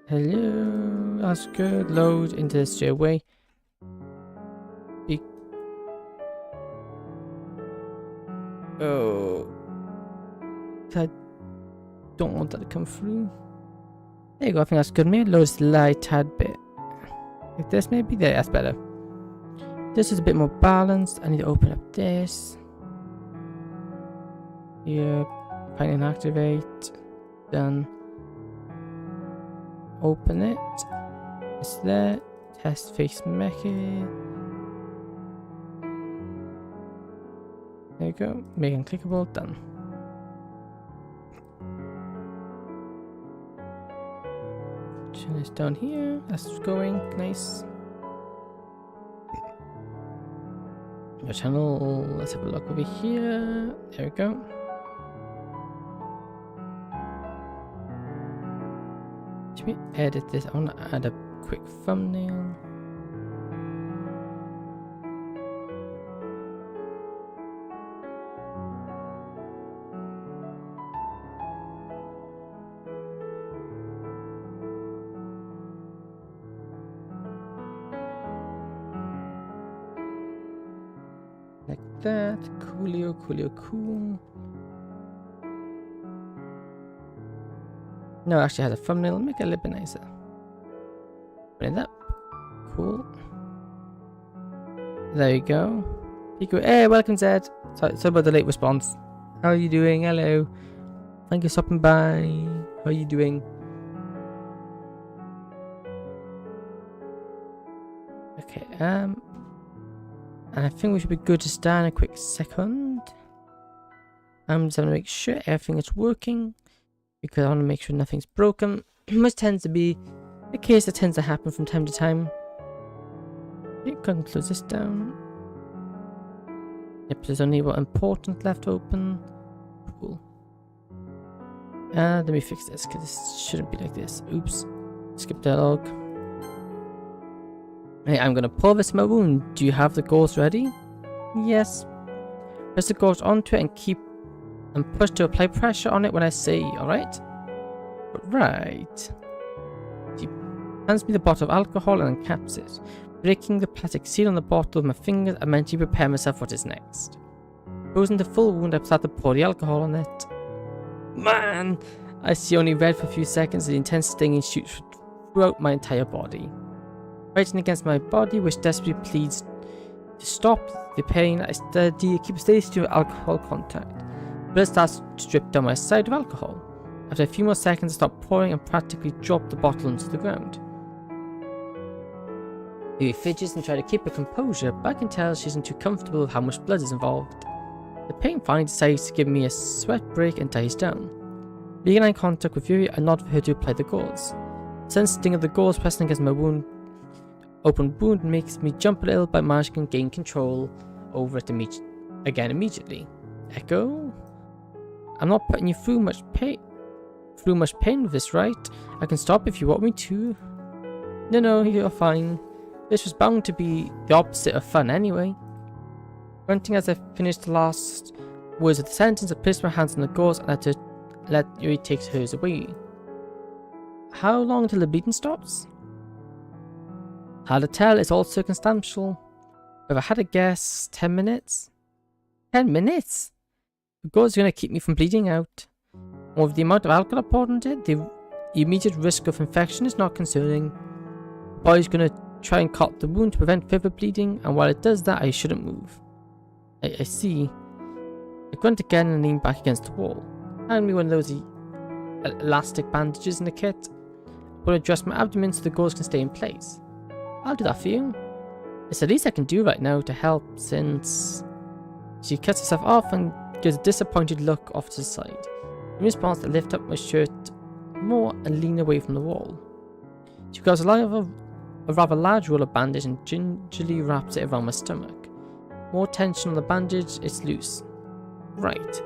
Hello, that's good. Load into this straight away. Oh, I don't want that to come through. There you go, I think that's good. Maybe load this light tad bit. Like this, maybe? There, that's better. This is a bit more balanced. I need to open up this. Yep. Find and activate. Done. Open it. It's there. Test face mecha. There you go. Make it clickable. Done. Turn this down here. That's going. Nice. Your channel. Let's have a look over here. There we go. Let me edit this. I want to add a quick thumbnail. Like that. Coolio, coolio, cool. No, it actually has a thumbnail. Make it a little bit nicer. Bring it up. Cool. There you go. Hey, welcome, Zed. Sorry about the late response. How are you doing? Hello. Thank you for stopping by. How are you doing? Okay, and I think we should be good to start in a quick second. I'm just going to make sure everything is working, because I want to make sure nothing's broken, which tends to be a case that tends to happen from time to time. Okay, go and close this down. Yep, there's only one important left open. Cool. Let me fix this, because this shouldn't be like this. Oops. Skip dialogue. Hey, I'm gonna pour this in my wound. Do you have the gauze ready? Yes. Press the gauze onto it and keep and push to apply pressure on it when I say, alright? Right. She hands me the bottle of alcohol and uncaps it. Breaking the plastic seal on the bottle with my fingers, I mentally prepare myself for what is next. Goes into full wound, I start to pour the alcohol on it. Man! I see only red for a few seconds, the intense stinging shoots throughout my entire body. Fighting against my body, which desperately pleads to stop the pain, I keep a steady stream of alcohol contact. Blood starts to drip down my side of alcohol. After a few more seconds, I stop pouring and practically drop the bottle into the ground. Ivy fidgets and tries to keep her composure, but I can tell she isn't too comfortable with how much blood is involved. The pain finally decides to give me a sweat break and dies down. Being in eye contact with Yuri, I nod for her to apply the gauze. The sense sting of the gauze pressing against my open wound makes me jump a little, but manage to gain control over it immediately. Echo? I'm not putting you through much pain with this, right? I can stop if you want me to. No, you're fine. This was bound to be the opposite of fun anyway. Grunting as I finished the last words of the sentence, I placed my hands on the gauze and let Yuri take hers away. How long until the bleeding stops? Hard to tell, it's all circumstantial. If I had a guess, 10 minutes? 10 minutes? The gauze is going to keep me from bleeding out. And with the amount of alcohol I poured into it, the immediate risk of infection is not concerning. The body's going to try and cut the wound to prevent further bleeding, and while it does that, I shouldn't move. I see. I grunt again and lean back against the wall. Hand me one of those elastic bandages in the kit. I will adjust my abdomen so the gauze can stay in place. I'll do that for you. It's the least I can do right now to help, since... She cuts herself off and gives a disappointed look off to the side. In response, I lift up my shirt more and lean away from the wall. She grabs a rather large roll of bandage and gingerly wraps it around my stomach. More tension on the bandage, it's loose. Right.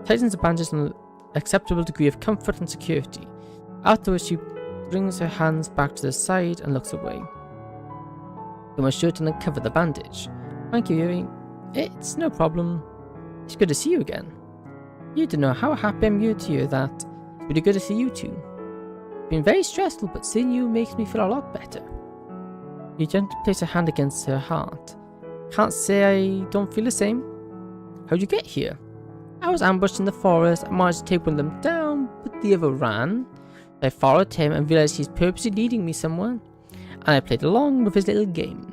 Tightens the bandage to an acceptable degree of comfort and security. Afterwards, she brings her hands back to the side and looks away. Put my shirt and uncover the bandage. Thank you, Yuri. It's no problem. It's good to see you again. You don't know how happy I'm here to hear that. It's really good to see you too. been very stressful, but seeing you makes me feel a lot better. You gently place a hand against her heart. Can't say I don't feel the same. How'd you get here? I was ambushed in the forest. I managed to take one of them down, but the other ran. I followed him and realized he's purposely leading me somewhere, and I played along with his little game.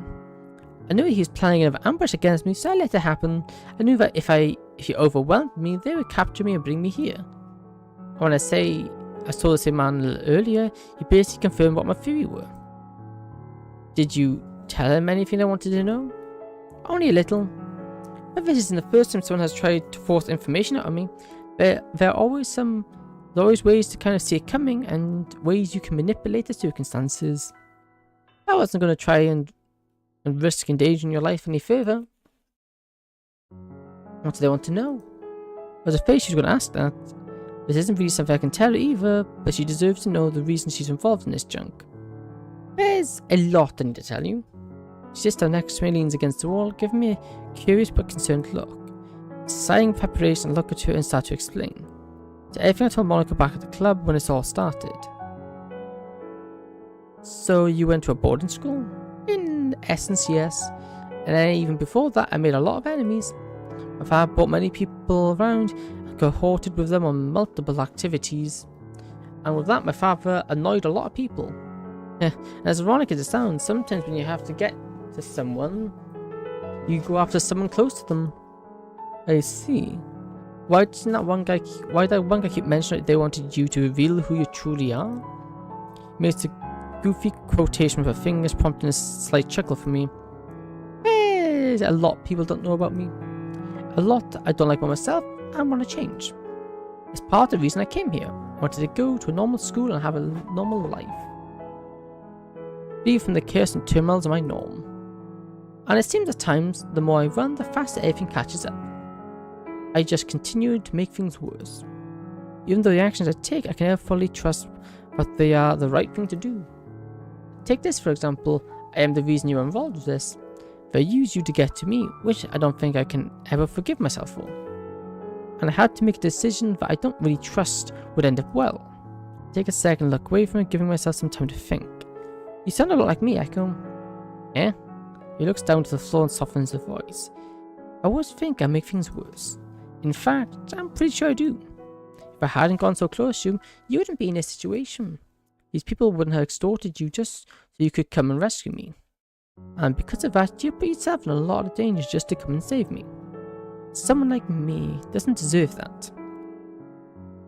I knew he was planning another ambush against me, so I let it happen. I knew that if he overwhelmed me, they would capture me and bring me here. And when I say I saw the same man a little earlier, he basically confirmed what my theory were. Did you tell him anything I wanted to know? Only a little. But this isn't the first time someone has tried to force information out of me. There are always ways to kind of see it coming and ways you can manipulate the circumstances. I wasn't going to try and risk endangering your life any further. What do they want to know? I was afraid she was going to ask that. This isn't really something I can tell her either, but she deserves to know the reason she's involved in this junk. There's a lot I need to tell you. She sits down next to me, leans against the wall, giving me a curious but concerned look. Sighing with preparation, I look at her and start to explain. To everything I told Monica back at the club when this all started. So you went to a boarding school? In essence, yes. And then even before that, I made a lot of enemies. My father brought many people around and cohorted with them on multiple activities. And with that, my father annoyed a lot of people. As ironic as it sounds, sometimes when you have to get to someone, you go after someone close to them. I see. Why did that one guy keep mentioning that they wanted you to reveal who you truly are? He makes a goofy quotation with her fingers, prompting a slight chuckle for me. There's a lot people don't know about me. A lot I don't like about myself and want to change. It's part of the reason I came here. I wanted to go to a normal school and have a normal life. Free from the chaos and turmoils of my norm. And it seems at times, the more I run, the faster everything catches up. I just continued to make things worse. Even though the actions I take, I can never fully trust that they are the right thing to do. Take this for example, I am the reason you are involved with this. They use you to get to me, which I don't think I can ever forgive myself for. And I had to make a decision that I don't really trust would end up well. Take a second look away from it, giving myself some time to think. You sound a lot like me, Echo. Eh? He looks down to the floor and softens his voice. I always think I make things worse. In fact, I'm pretty sure I do. If I hadn't gone so close to you, you wouldn't be in this situation. These people wouldn't have extorted you just so you could come and rescue me. And because of that, you put yourself in a lot of danger just to come and save me. Someone like me doesn't deserve that.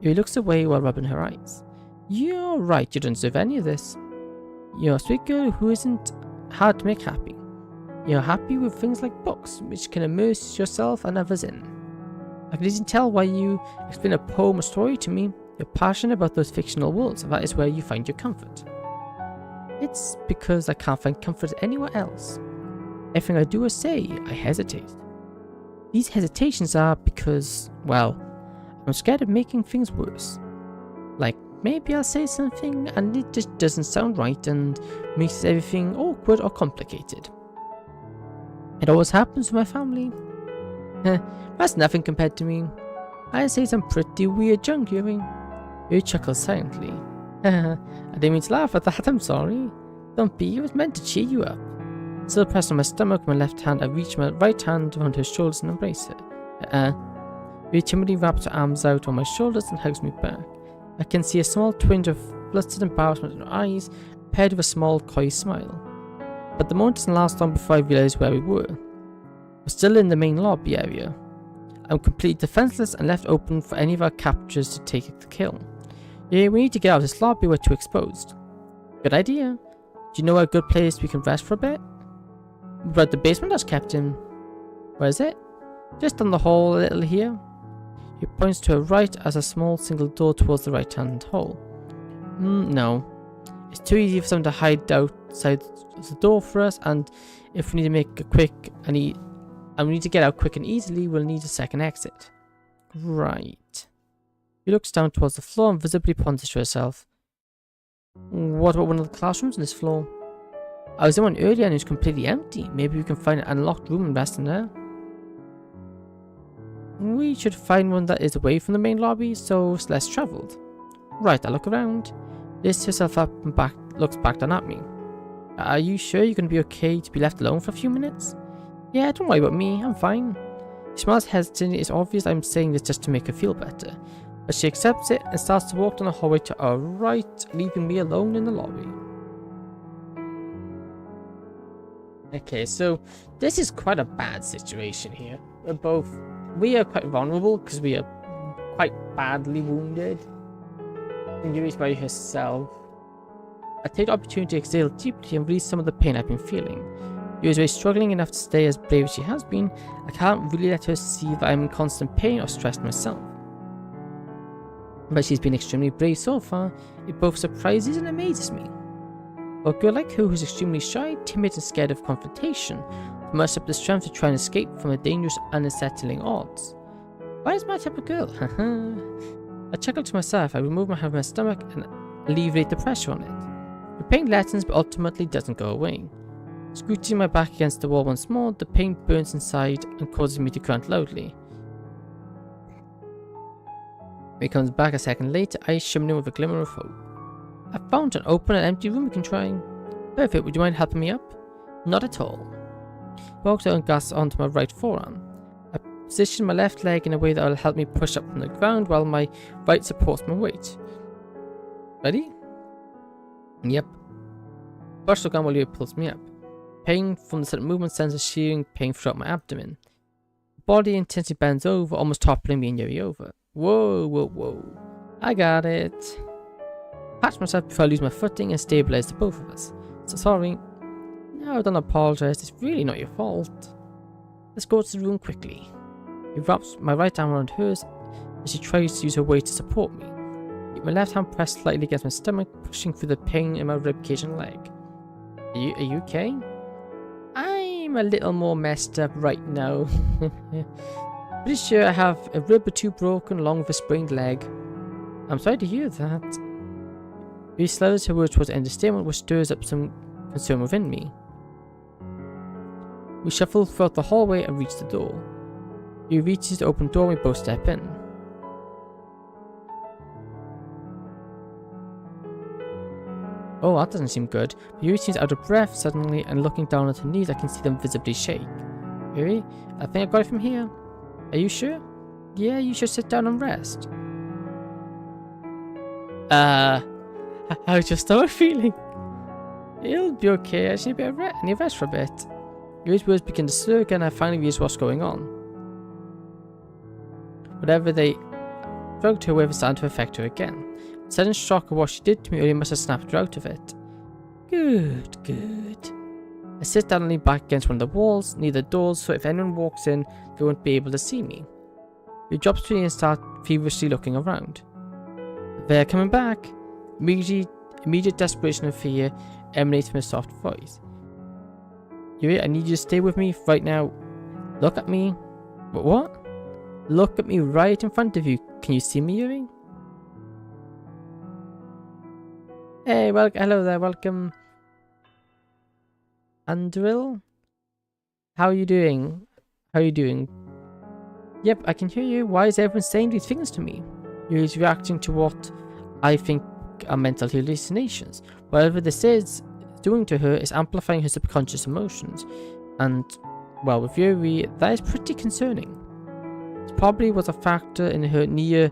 He looks away while rubbing her eyes. You're right, you don't deserve any of this. You're a sweet girl who isn't hard to make happy. You're happy with things like books, which can immerse yourself and others in. I can easily tell why you explain a poem or story to me. You're passionate about those fictional worlds, and that is where you find your comfort. It's because I can't find comfort anywhere else. Everything I do or say, I hesitate. These hesitations are because, well, I'm scared of making things worse. Like, maybe I'll say something and it just doesn't sound right and makes everything awkward or complicated. It always happens with my family. That's nothing compared to me. I say some pretty weird junk, Yuri. You chuckles silently. I didn't mean to laugh at that, I'm sorry. Don't be, it was meant to cheer you up. Still pressed on my stomach with my left hand, I reach my right hand around her shoulders and embrace her. Yuri timidly wraps her arms out on my shoulders and hugs me back. I can see a small twinge of flustered embarrassment in her eyes, paired with a small, coy smile. But the moment doesn't last long before I realise where we were. We're still in the main lobby area. I'm completely defenseless and left open for any of our captures to take the kill. Yeah, we need to get out of this lobby, we're too exposed. Good idea. Do you know a good place we can rest for a bit? But the basement has kept him. Where is it? Just down the hall a little here. He points to her right as a small single door towards the right hand hall. No. It's too easy for someone to hide outside the door for us, and if we need to make a quick we need to get out quick and easily, we'll need a second exit. Right. She looks down towards the floor and visibly ponders to herself. What about one of the classrooms on this floor? I was in one earlier and it was completely empty. Maybe we can find an unlocked room and rest in there. We should find one that is away from the main lobby, so it's less travelled. Right, I look around. Lifts herself up and looks back down at me. Are you sure you're going to be okay to be left alone for a few minutes? Yeah, don't worry about me, I'm fine. She smiles hesitantly. It's obvious I'm saying this just to make her feel better. But she accepts it and starts to walk down the hallway to our right, leaving me alone in the lobby. Okay, so this is quite a bad situation here. We are quite vulnerable because we are quite badly wounded. Injuries by herself. I take the opportunity to exhale deeply and release some of the pain I've been feeling. Yuri is struggling enough to stay as brave as she has been. I can't really let her see that I'm in constant pain or stressed myself. But she's been extremely brave so far. It both surprises and amazes me. For a girl like her who's extremely shy, timid and scared of confrontation, to muster up the strength to try and escape from the dangerous and unsettling odds. Why is my type of girl? I chuckle to myself. I remove my hand from my stomach and alleviate the pressure on it. The pain lessens but ultimately doesn't go away. Scooting my back against the wall once more, the pain burns inside and causes me to grunt loudly. When he comes back a second later, eyes shimmering with a glimmer of hope. I found an open and empty room we can try. Perfect, would you mind helping me up? Not at all. He walks out and gasps onto my right forearm. I position my left leg in a way that will help me push up from the ground while my right supports my weight. Ready? Yep. Push the ground while you pulls me up. Pain from the sudden movement sends a shearing pain throughout my abdomen. The body intensely bends over, almost toppling me and Yuri over. Whoa, whoa, whoa. I got it. Catch myself before I lose my footing and stabilize the both of us. So sorry. No, don't apologize. It's really not your fault. Let's go to the room quickly. He wraps my right arm around hers as she tries to use her weight to support me. Keep my left hand pressed slightly against my stomach, pushing through the pain in my ribcage and leg. Are you okay? I'm a little more messed up right now. Pretty sure I have a rib or two broken along with a sprained leg. I'm sorry to hear that. He slurs her words towards the end of the statement, which stirs up some concern within me. We shuffle throughout the hallway and reach the door. He reaches the open door and we both step in. Oh, that doesn't seem good. Yuri seems out of breath suddenly, and looking down at her knees, I can see them visibly shake. Yuri, I think I got it from here. Are you sure? Yeah, you should sit down and rest. How's your stomach feeling? It'll be okay. I just need a bit of rest for a bit. Yuri's words begin to slur again, and I finally realize what's going on. Whatever they drugged her with is starting to affect her again. The sudden shock of what she did to me really must have snapped her out of it. Good, good. I sit down and lean back against one of the walls, near the doors, so if anyone walks in, they won't be able to see me. He drops to me and starts feverishly looking around. They're coming back. Immediate desperation and fear emanates from his soft voice. Yuri, I need you to stay with me right now. Look at me. What? Look at me right in front of you. Can you see me, Yuri? Hey, hello there, welcome. Andril? How are you doing? Yep, I can hear you. Why is everyone saying these things to me? Yuri's reacting to what I think are mental hallucinations. Whatever this is doing to her is amplifying her subconscious emotions. And, well, with Yuri, that is pretty concerning. It probably was a factor in her nearly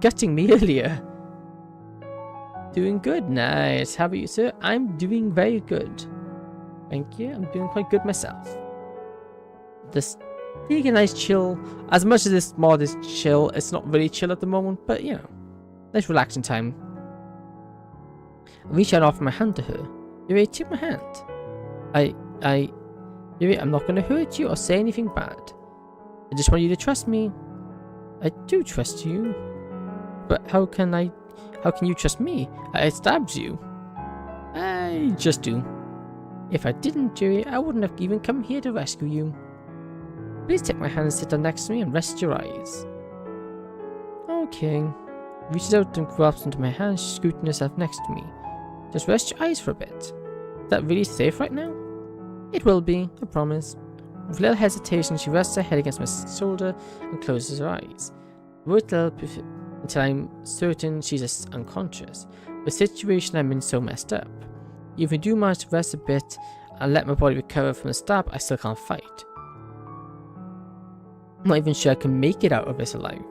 gutting me earlier. Doing good, nice. How about you, sir? I'm doing very good. Thank you, I'm doing quite good myself. This being a nice chill, as much as this mod is chill, it's not really chill at the moment, but you know, nice relaxing time. I reach out and offer my hand to her. Yuri, take my hand. Yuri, I'm not going to hurt you or say anything bad. I just want you to trust me. I do trust you. But how can you trust me? I stabbed you. I just do. If I didn't, Yuri, I wouldn't have even come here to rescue you. Please take my hand and sit down next to me and rest your eyes. Okay. Reaches out and grabs onto my hand, scooting herself next to me. Just rest your eyes for a bit. Is that really safe right now? It will be, I promise. With little hesitation, she rests her head against my shoulder and closes her eyes. until I'm certain she's unconscious. The situation I'm in so messed up. Even if I do manage to rest a bit and let my body recover from the stab, I still can't fight. I'm not even sure I can make it out of this alive.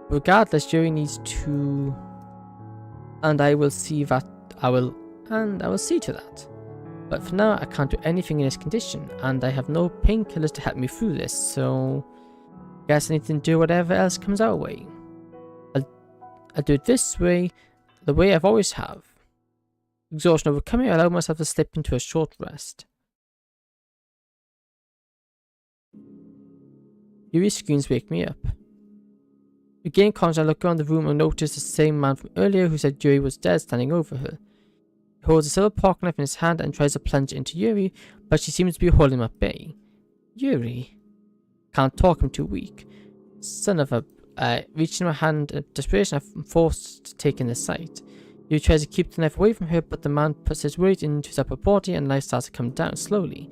Regardless, Yuri needs to, and I will see to that. But for now, I can't do anything in this condition, and I have no painkillers to help me through this, so I guess I need to do whatever else comes our way. I'll do it this way, the way I've always have. Exhaustion overcoming, I allow myself to slip into a short rest. Yuri's screams wake me up. Regaining conscious, I look around the room and notice the same man from earlier who said Yuri was dead standing over her. He holds a silver pocket knife in his hand and tries to plunge into Yuri, but she seems to be holding him at bay. Yuri? Can't talk, I'm too weak. Son of a... reaching my hand in desperation, I'm forced to take in the sight. Yuri tries to keep the knife away from her, but the man puts his weight into his upper body and the knife starts to come down slowly.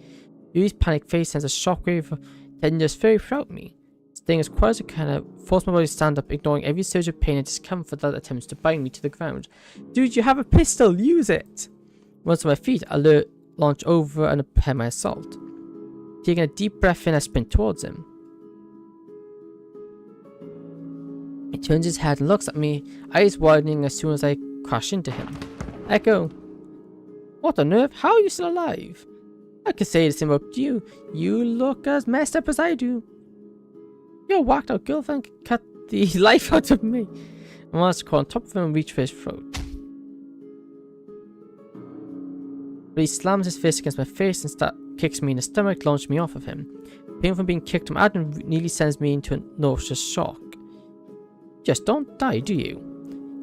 Yuri's panicked face sends a shockwave of tenderness very throughout me. Staying as quiet as I can, force my body to stand up, ignoring every surge of pain and discomfort that attempts to bind me to the ground. Dude, you have a pistol, use it! Once on my feet, I launch over and prepare my assault. Taking a deep breath in, I sprint towards him. He turns his head and looks at me, eyes widening as soon as I crash into him. Echo. What on earth? How are you still alive? I could say the same about you. You look as messed up as I do. Your whacked out girlfriend cut the life out of me. I managed to crawl on top of him and reach for his throat. But he slams his fist against my face and kicks me in the stomach, launching me off of him. Pain from being kicked from Adam nearly sends me into a nauseous shock. Just don't die, do you?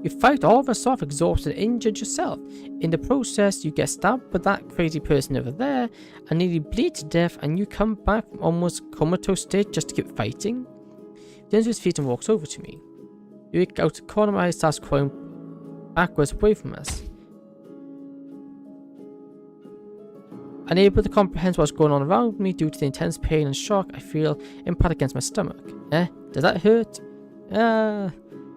You fight all of us off, exhausted and injured yourself. In the process, you get stabbed by that crazy person over there and nearly bleed to death, and you come back from almost comatose state just to keep fighting? He turns to his feet and walks over to me. He out the corner of my eye, starts crawling backwards away from us. Unable to comprehend what's going on around me due to the intense pain and shock I feel impact against my stomach. Does that hurt?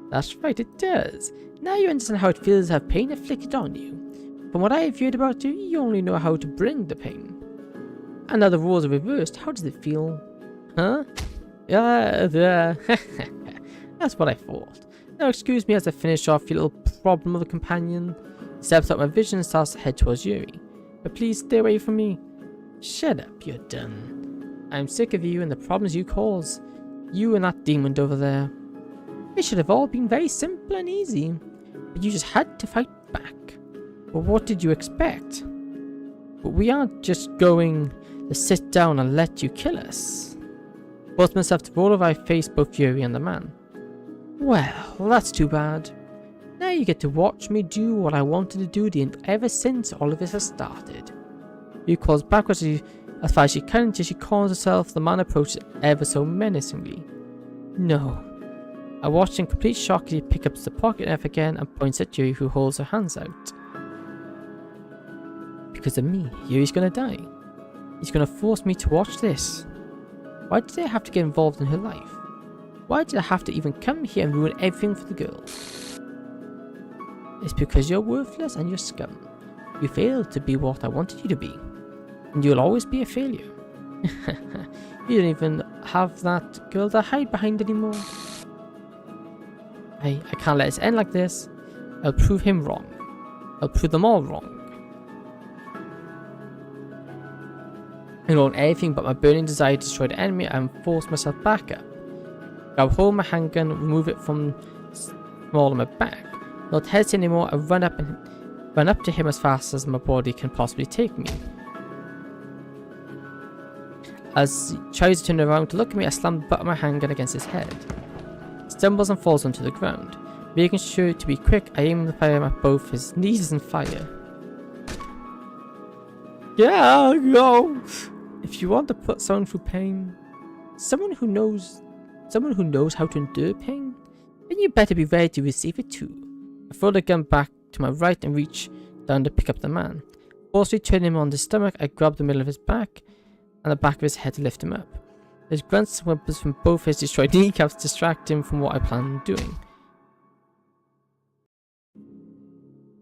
That's right, it does. Now you understand how it feels to have pain inflicted on you. From what I have heard about you, you only know how to bring the pain. And now the roles are reversed, how does it feel? Huh? That's what I thought. Now excuse me as I finish off your little problem of a companion. He steps out my vision and starts to head towards Yuri. But please stay away from me. Shut up, you're done. I'm sick of you and the problems you cause. You and that demon over there. It should have all been very simple and easy, but you just had to fight back. But what did you expect? But we aren't just going to sit down and let you kill us. Forced myself to roll over my face both Yuri and the man. Well, that's too bad. Now you get to watch me do what I wanted to do ever since all of this has started. Yuri calls backwards as far as she can until she calms herself. The man approaches ever so menacingly. No. I watched in complete shock as he picks up the pocket knife again and points at Yuri, who holds her hands out. Because of me, Yuri's gonna die. He's gonna force me to watch this. Why did I have to get involved in her life? Why did I have to even come here and ruin everything for the girl? It's because you're worthless and you're scum. You failed to be what I wanted you to be. And you'll always be a failure. You don't even have that girl to hide behind anymore. I can't let this end like this. I'll prove him wrong. I'll prove them all wrong. Ignoring anything but my burning desire to destroy the enemy, I force myself back up. Grab hold of my handgun, remove it from small on my back. Not hesitate anymore, I run up to him as fast as my body can possibly take me. As he tries to turn around to look at me, I slam the butt of my handgun against his head. He stumbles and falls onto the ground. Making sure to be quick, I aim the fire at both his knees and fire. Yeah, go! If you want to put someone through pain, someone who knows how to endure pain, then you better be ready to receive it too. I throw the gun back to my right and reach down to pick up the man. Forcefully turning him on the stomach, I grab the middle of his back and the back of his head to lift him up. His grunts and whimpers from both his destroyed kneecaps distract him from what I plan on doing.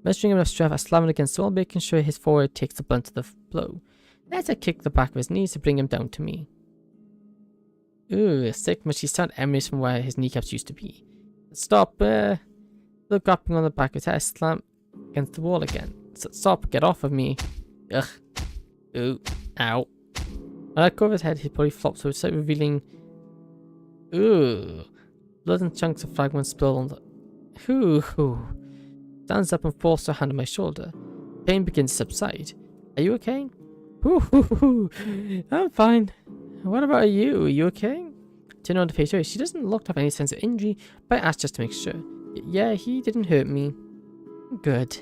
Mustering enough strength, I slam him against the wall, making sure his forehead takes the brunt of the blow. As I kick the back of his knees to bring him down to me. Ooh, a sick mushy sound emanates from where his kneecaps used to be. Stop, still grappling on the back of his head, I slam against the wall again. Stop, get off of me. Ugh. Ooh, ow. When I let go of his head, his body flops over, so revealing. Ooh. Blood and chunks of fragments spill on the. Ooh. Stands up and forces her hand on my shoulder. Pain begins to subside. Are you okay? Ooh. I'm fine. What about you? Are you okay? Turn on to face her. She doesn't look to have any sense of injury, but I asked just to make sure. Yeah, he didn't hurt me. Good.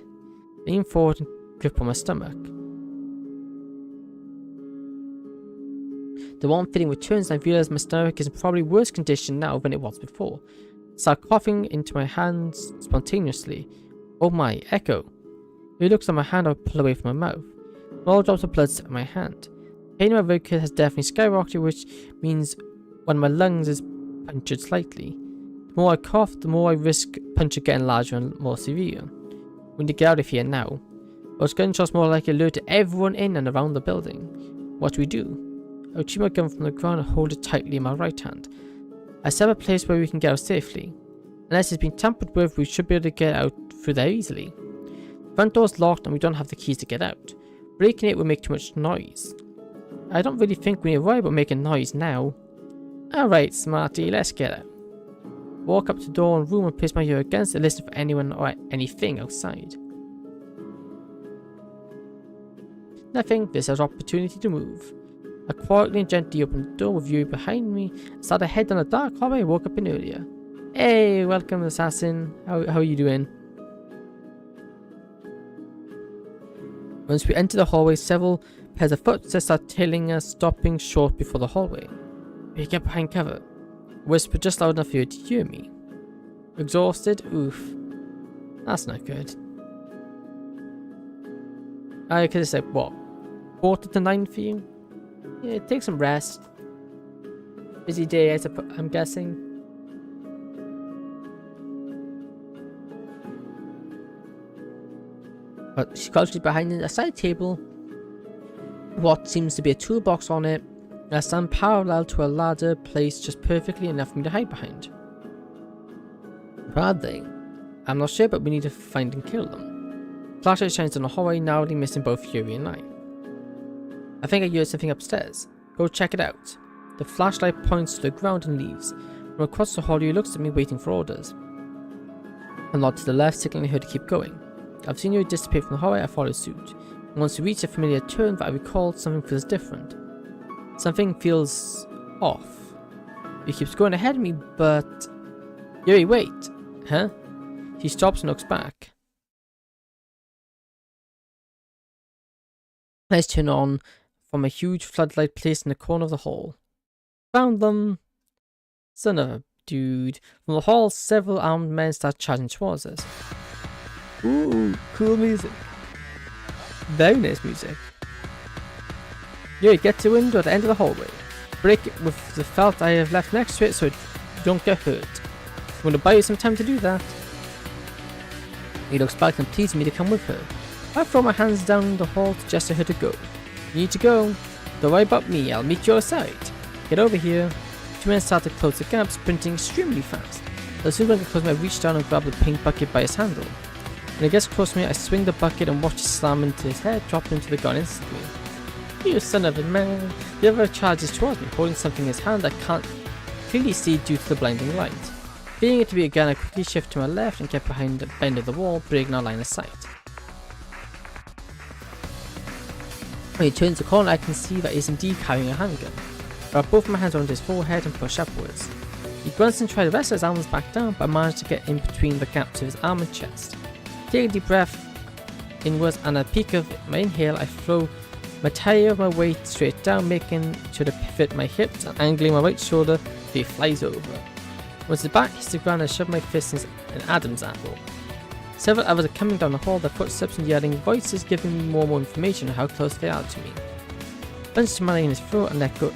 Lean forward and grip on my stomach. The warm feeling returns and I realize my stomach is in probably worse condition now than it was before. I start coughing into my hands spontaneously. Oh my, Echo. He looks at my hand I pull away from my mouth. Small drops of blood sit on my hand. Pain in my rib cage has definitely skyrocketed, which means one of my lungs is punctured slightly. The more I cough, the more I risk puncture getting larger and more severe. We need to get out of here now. Those gunshots more likely alert everyone in and around the building. What do we do? I retrieve my gun from the ground and hold it tightly in my right hand. I set up a place where we can get out safely. Unless it's been tampered with, we should be able to get out through there easily. The front door is locked and we don't have the keys to get out. Breaking it would make too much noise. I don't really think we need to worry about making noise now. Alright, smarty, let's get out. Walk up to the door and room and place my ear against it, listening for anyone or anything outside. Nothing, this is our opportunity to move. I quietly and gently open the door with you behind me and start to head down the dark hallway I woke up in earlier. Hey, welcome assassin, how are you doing? Once we enter the hallway, several pairs of footsteps start tailing us, stopping short before the hallway. We get behind cover. Whisper just loud enough for you to hear me. Exhausted? Oof. That's not good. I could have said, what? 8:45 for you? Yeah, take some rest. Busy day, I'm guessing. But she crouches behind a side table. What seems to be a toolbox on it. I stand parallel to a ladder placed just perfectly enough for me to hide behind. Where are they? I'm not sure, but we need to find and kill them. Flashlight shines on the hallway, narrowly missing both Fury and I. I think I heard something upstairs. Go check it out. The flashlight points to the ground and leaves. From across the hall, he looks at me waiting for orders. I nod to the left, signaling her to keep going. I've seen you dissipate from the hallway, I follow suit. And once we reach a familiar turn that I recall, something feels different. Something feels off. He keeps going ahead of me, but... Yuri, wait! Huh? She stops and looks back. Lights turn on from a huge floodlight placed in the corner of the hall. Found them! Son of a dude. From the hall, several armed men start charging towards us. Ooh, cool music. Very nice music. Yeah, get to the window at the end of the hallway. Break it with the felt I have left next to it so you don't get hurt. I'm going to buy you some time to do that. He looks back and pleads me to come with her. I throw my hands down the hall to gesture her to go. You need to go. Don't worry about me, I'll meet you outside. Get over here. Two men start to close the gap, sprinting extremely fast. As soon as I get close to me, I reach down and grab the pink bucket by its handle. When it gets close to me, I swing the bucket and watch it slam into his head, dropping into the gun instantly. You son of a man. The other charges towards me, holding something in his hand I can't clearly see due to the blinding light. Feeling it to be a gun, I quickly shift to my left and get behind the bend of the wall, breaking our line of sight. When he turns the corner, I can see that he is indeed carrying a handgun. I wrap both my hands around his forehead and push upwards. He grunts and tries to wrestle his arms back down, but I manage to get in between the gaps of his arm and chest. Take a deep breath inwards, and at the peak of my inhale, I throw my tire of my weight straight down, making sure to pivot my hips and angling my right shoulder so he flies over. Once his back hits the ground, I shove my fist in an Adam's apple. Several others are coming down the hall, their footsteps and yelling voices giving me more information on how close they are to me. Punched him in his throat and let go.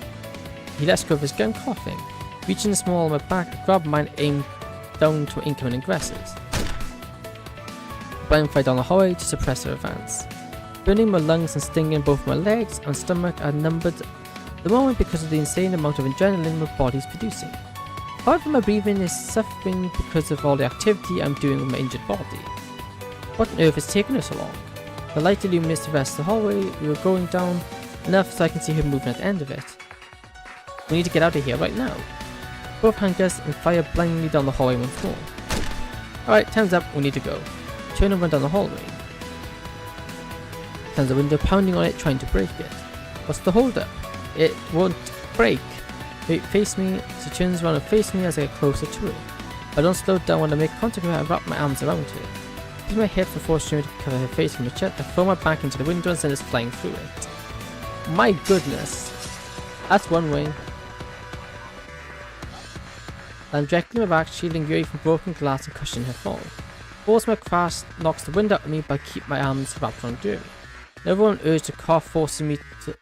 He lets go of his gun, coughing. Reaching the small on my back, I grab mine and aim down to incoming aggressors. blind fight down the hallway to suppress her advance. Burning my lungs and stinging both my legs and stomach are numbered at the moment because of the insane amount of adrenaline my body is producing. However, my breathing is suffering because of all the activity I'm doing with my injured body. What on earth is taking us so long? The light illuminates the rest of the hallway. We were going down enough so I can see her moving at the end of it. We need to get out of here right now. Both hangers and fire blindly down the hallway once more. Alright, time's up, we need to go. Turn and run down the hallway. Turns the window, pounding on it, trying to break it. What's the hold up? It won't break. Wait, face me. She turns around and faces me as I get closer to her. I don't slow down when I make contact with her. I wrap my arms around her. Use my head for forcing her to cover her face from the chest. I throw my back into the window and send us flying through it. My goodness. That's one way. Land directly on my back, shielding Yuri from broken glass and cushioning her fall. Force my crash knocks the wind out of me, but I keep my arms wrapped around Yuri. Another one urged to cough, forcing me to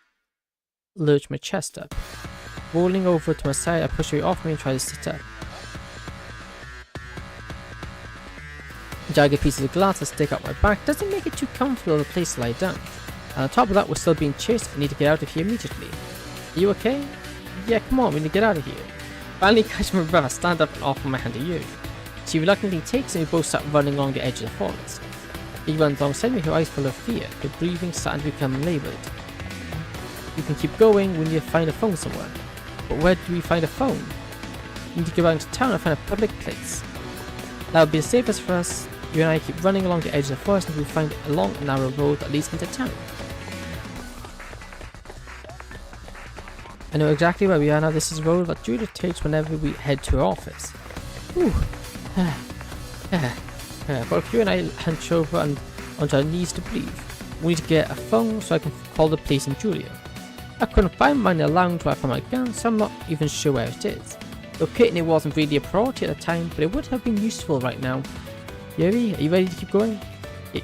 lurch my chest up. Rolling over to my side, I push Yuri off me and try to sit up. Jagged pieces of glass that stick out my back doesn't make it too comfortable of a place to lie down. And on top of that, we're still being chased. I need to get out of here immediately. Are you okay? Yeah, come on, we need to get out of here. Finally catch my breath, I stand up and offer my hand to Yuri. She reluctantly takes it and we both start running along the edge of the forest. He runs alongside me, her eyes full of fear, her breathing starting to become laboured. We can keep going, we need to find a phone somewhere. But where do we find a phone? We need to go out into town and find a public place. That would be the safest for us. You and I keep running along the edge of the forest until we find a long and narrow road that leads into town. I know exactly where we are now. This is the road that Judith takes whenever we head to her office. Whew. But if you and I hunch over and onto our knees to breathe, we need to get a phone so I can call the police and Julia. I couldn't find mine in the lounge where I found my gun, so I'm not even sure where it is. Locating it wasn't really a priority at the time, but it would have been useful right now. Yuri, are you ready to keep going?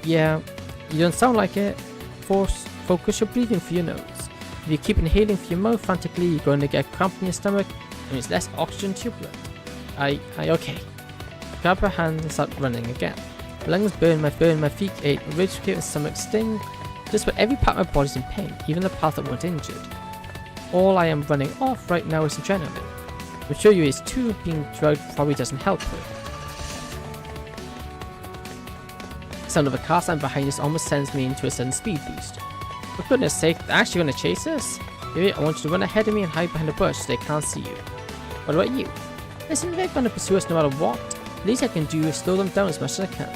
Yeah, you don't sound like it. Focus your breathing through your nose. If you keep inhaling through your mouth frantically, you're going to get cramp in your stomach, and it's less oxygen to your blood. Okay. Grab her hand and start running again. My lungs burn, my feet ache, my ribs cave and stomach sting. Just about every part of my body's in pain, even the parts that weren't injured. All I am running off right now is adrenaline. I'm sure you is too, being drugged probably doesn't help her. The sound of a car sound behind us almost sends me into a sudden speed boost. For goodness sake, they're actually going to chase us? Yuri, I want you to run ahead of me and hide behind a bush so they can't see you. What about you? Listen, they're going to pursue us no matter what. The least I can do is slow them down as much as I can.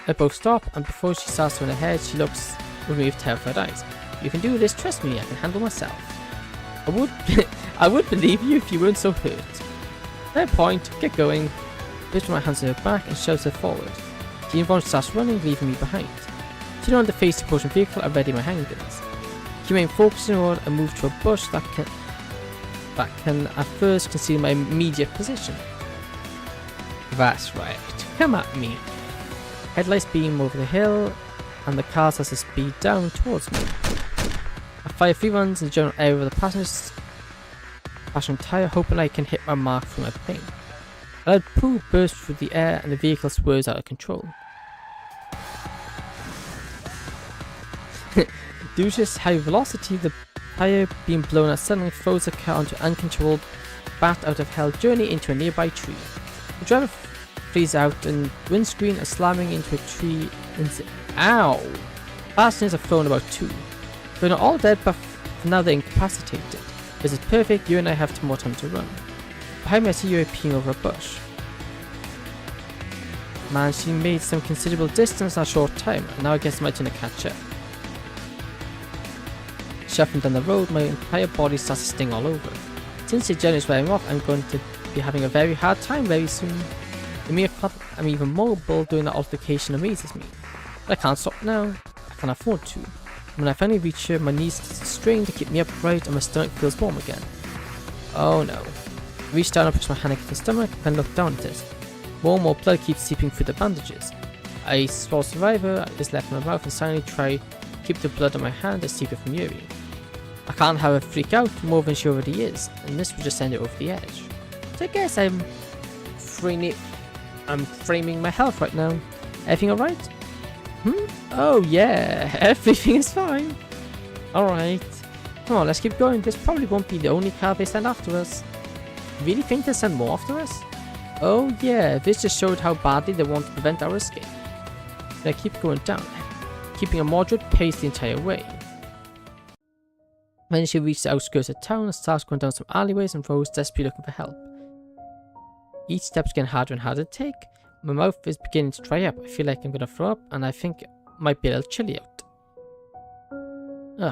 They both stop, and before she starts to run ahead, she looks at me with terrified eyes. You can do this, trust me, I can handle myself. I would believe you if you weren't so hurt. No point, get going. Push my hands to her back and shoves her forward. She in starts running, leaving me behind. Turn on the face to approaching vehicle and ready my handguns. She remain focused in order and move to a bush that can at first conceal my immediate position. That's right, come at me. Headlights beam over the hill and the car starts to speed down towards me. I fire 3 rounds in the general area of the passenger tyre, hoping I can hit my mark from my plane. A loud poo bursts through the air and the vehicle swerves out of control. Due to its high velocity, the tyre being blown out suddenly throws the car onto an uncontrolled bat out of hell journey into a nearby tree. The driver flees out and windscreen and slamming into a tree. Ow! Passengers are thrown about 2. They're not all dead, but for now they're incapacitated. This is perfect, you and I have more time to run. Behind me I see Yuri peeing over a bush. Man, she made some considerable distance in a short time, and now I guess my turn to catch up. Shuffling down the road, my entire body starts to sting all over. Since the journey is wearing off, I'm going to be having a very hard time very soon. The mere fact I'm even mobile during the altercation amazes me. But I can't stop now. I can't afford to. When I finally reach her, my knees strain to keep me upright and my stomach feels warm again. Oh no. I reach down and push my hand against the stomach, then look down at it. More and more blood keeps seeping through the bandages. I swallow saliva is left in my mouth and silently try to keep the blood on my hand a secret from Yuri. I can't have her freak out more than she already is, and this would just send her over the edge. So I guess I'm framing my health right now. Everything alright? Oh yeah, everything is fine. Alright. Come on, let's keep going. This probably won't be the only car they send after us. Really think they'll send more after us? Oh yeah, this just showed how badly they want to prevent our escape. They keep going down, keeping a moderate pace the entire way. When she reaches the outskirts of town and starts going down some alleyways and roads desperately looking for help. Each step's getting harder and harder to take. My mouth is beginning to dry up. I feel like I'm going to throw up, and I think it might be a little chilly out.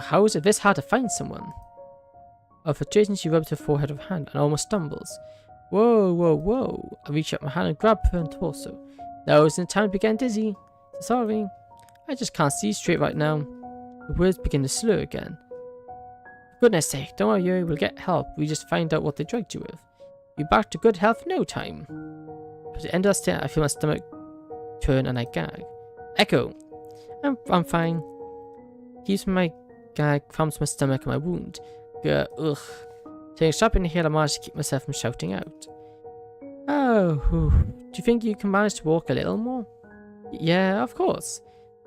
How is it this hard to find someone? Of frustration, she rubs her forehead with her hand and almost stumbles. Whoa, whoa, whoa. I reach out my hand and grab her and torso. Now is the time to be getting dizzy. Sorry. I just can't see straight right now. The words begin to slur again. For goodness sake, don't worry, Yuri, we'll get help. We just find out what they drugged you with. You're back to good health in no time. At the end of that stare, I feel my stomach turn and I gag. Echo. I'm fine. Keeps my gag, cramps my stomach and my wound. Ugh. Taking a sharp inhale, I managed to keep myself from shouting out. Oh, do you think you can manage to walk a little more? Yeah, of course.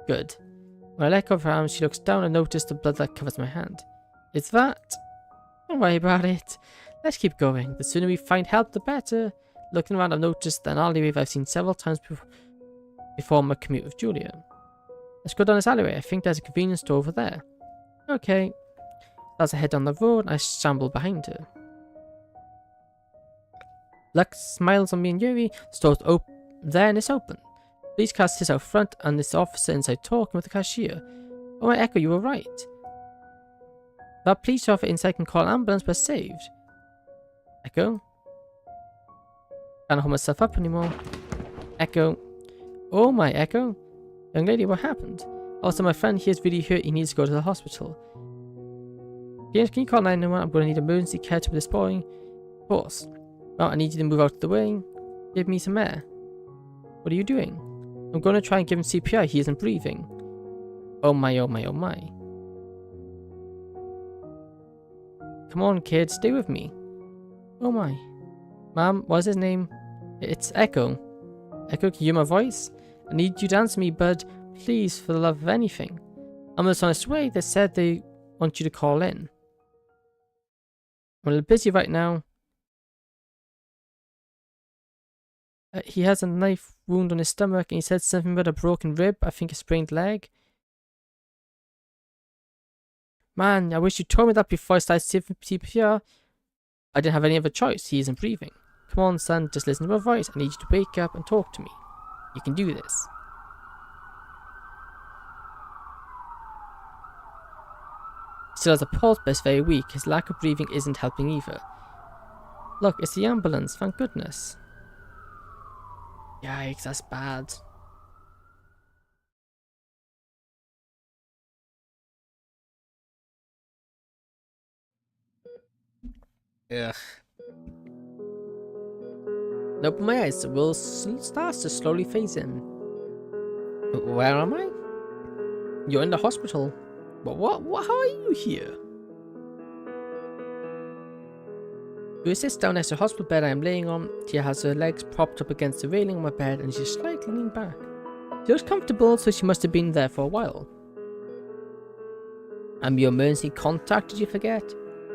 Good. When I let go of her arm, she looks down and notices the blood that covers my hand. Is that? Don't worry about it. Let's keep going. The sooner we find help, the better. Looking around, I've noticed an alleyway I've seen several times before my commute with Julia. Let's go down this alleyway. I think there's a convenience store over there. Okay. As I head down the road, I shamble behind her. Luck smiles on me and Yuri. The store's there and it's open. Police car sits out front and this officer inside talking with the cashier. Oh my Echo, you were right. That police officer inside can call an ambulance but saved. Echo? Can't hold myself up anymore. Echo. Oh my Echo. Young lady, what happened? Also, my friend here is really hurt. He needs to go to the hospital. James, can you call 911? I'm going to need emergency care to this boy. Of course. Well, I need you to move out of the way. Give me some air. What are you doing? I'm going to try and give him CPR. He isn't breathing. Oh my, oh my, oh my. Come on, kid. Stay with me. Oh my. Ma'am, what's his name? It's Echo. Echo, can you hear my voice? I need you to answer me, bud. Please, for the love of anything. I'm just on its way. They said they want you to call in. I'm a little busy right now. He has a knife wound on his stomach and he said something about a broken rib. I think a sprained leg. Man, I wish you told me that before I started CPR. I didn't have any other choice. He isn't breathing. Come on, son. Just listen to my voice. I need you to wake up and talk to me. You can do this. He still has a pulse, but it's very weak. His lack of breathing isn't helping either. Look, it's the ambulance. Thank goodness. Yikes, that's bad. Ugh. Open my eyes, the world starts to slowly phase in. Where am I? You're in the hospital. But what? How are you here? She sits down next to the hospital bed I am laying on. She has her legs propped up against the railing on my bed and she's slightly leaning back. She looks comfortable, so she must have been there for a while. I'm your emergency contact, did you forget?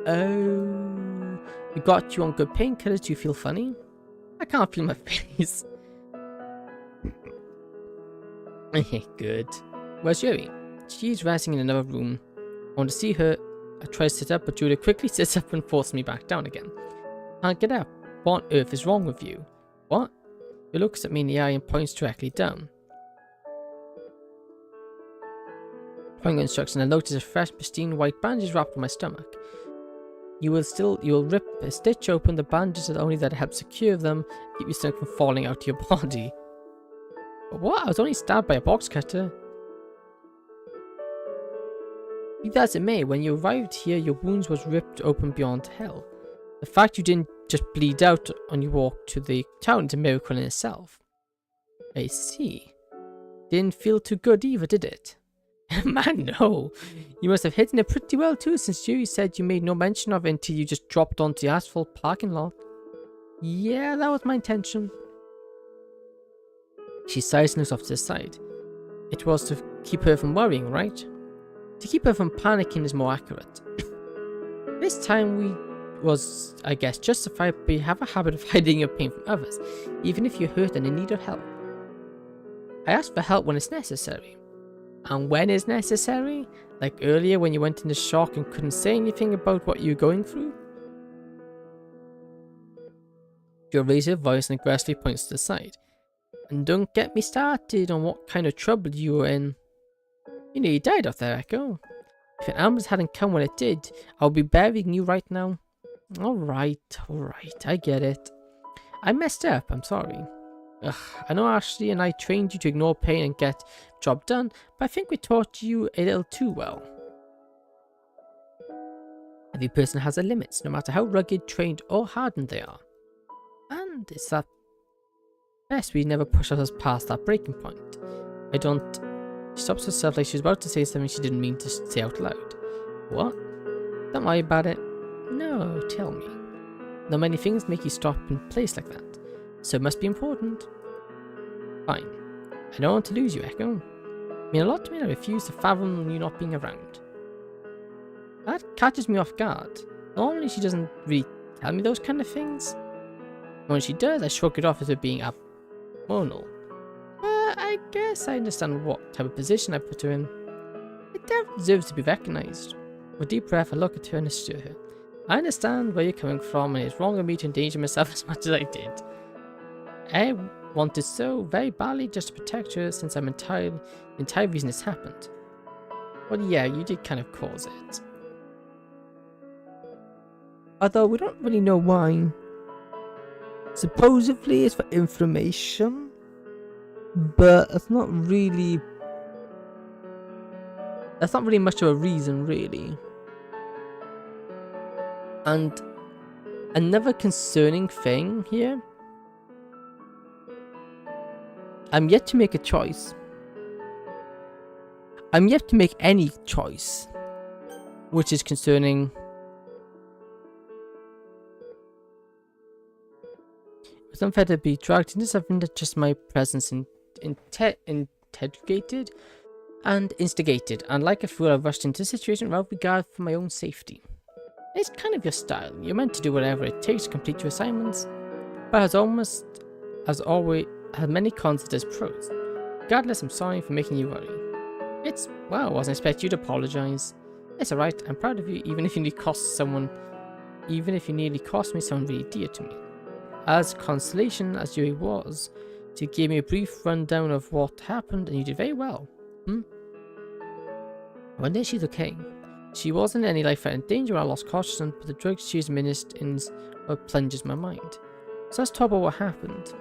Oh, we got you on good painkillers. Do you feel funny? I can't feel my face. Good. Where's Yuri? She's resting in another room. I want to see her. I try to sit up, but Julia quickly sits up and forces me back down again. Can't get up. What on earth is wrong with you? What? She looks at me in the eye and points directly down. Following instructions, I notice a fresh, pristine white bandage wrapped on my stomach. You will rip a stitch open the bandages and only that helps secure them, keep your stomach from falling out of your body. But what? I was only stabbed by a box cutter. Be that as it may, when you arrived here, your wounds was ripped open beyond hell. The fact you didn't just bleed out on your walk to the town is a miracle in itself. I see. Didn't feel too good either, did it? Man, no. You must have hidden it pretty well too, since you said you made no mention of it until you just dropped onto the asphalt parking lot. Yeah, that was my intention. She sighs and looks off to the side. It was to keep her from worrying, right? To keep her from panicking is more accurate. This time was, I guess, justified, but you have a habit of hiding your pain from others, even if you're hurt and in need of help. I ask for help when it's necessary. And when it's necessary? Like earlier when you went into shock and couldn't say anything about what you were going through? Your raised her voice and aggressively points to the side. And don't get me started on what kind of trouble you were in. You nearly died out there, Echo. If an ambulance hadn't come when it did, I would be burying you right now. Alright, I get it. I messed up, I'm sorry. Ugh, I know Ashley and I trained you to ignore pain and get the job done, but I think we taught you a little too well. Every person has their limits, no matter how rugged, trained, or hardened they are. And it's that best we never push ourselves past that breaking point. She stops herself like she was about to say something she didn't mean to say out loud. What? Don't worry about it. No, tell me. Not many things make you stop in place like that, so it must be important. Fine. I don't want to lose you, Echo. You mean a lot to me and I refuse to fathom you not being around. That catches me off guard. Normally she doesn't really tell me those kind of things. And when she does, I shrug it off as it being abnormal. I guess I understand what type of position I put her in. It definitely deserves to be recognized. With a deep breath, I look at her and assure her. I understand where you're coming from, and it's wrong of me to endanger myself as much as I did. I wanted so very badly just to protect her since I'm the entire reason this happened. Well, yeah, you did kind of cause it. Although we don't really know why. Supposedly it's for inflammation, but that's not really much of a reason, really. And another concerning thing here, I'm yet to make a choice. I'm yet to make any choice, which is concerning. It's unfair to be dragged into something that just my presence integrated and instigated, and like a fool I rushed into the situation without regard for my own safety. It's kind of your style. You're meant to do whatever it takes to complete your assignments, but as always has many cons as pros. Regardless, I'm sorry for making you worry. I wasn't expecting you to apologize. It's alright, I'm proud of you, even if you nearly cost me someone really dear to me. As consolation as you was, she gave me a brief rundown of what happened, and you did very well. One day she's okay. She wasn't in any life-threatening danger when I lost consciousness, but the drugs she administered is what plunges my mind. So let's talk about what happened.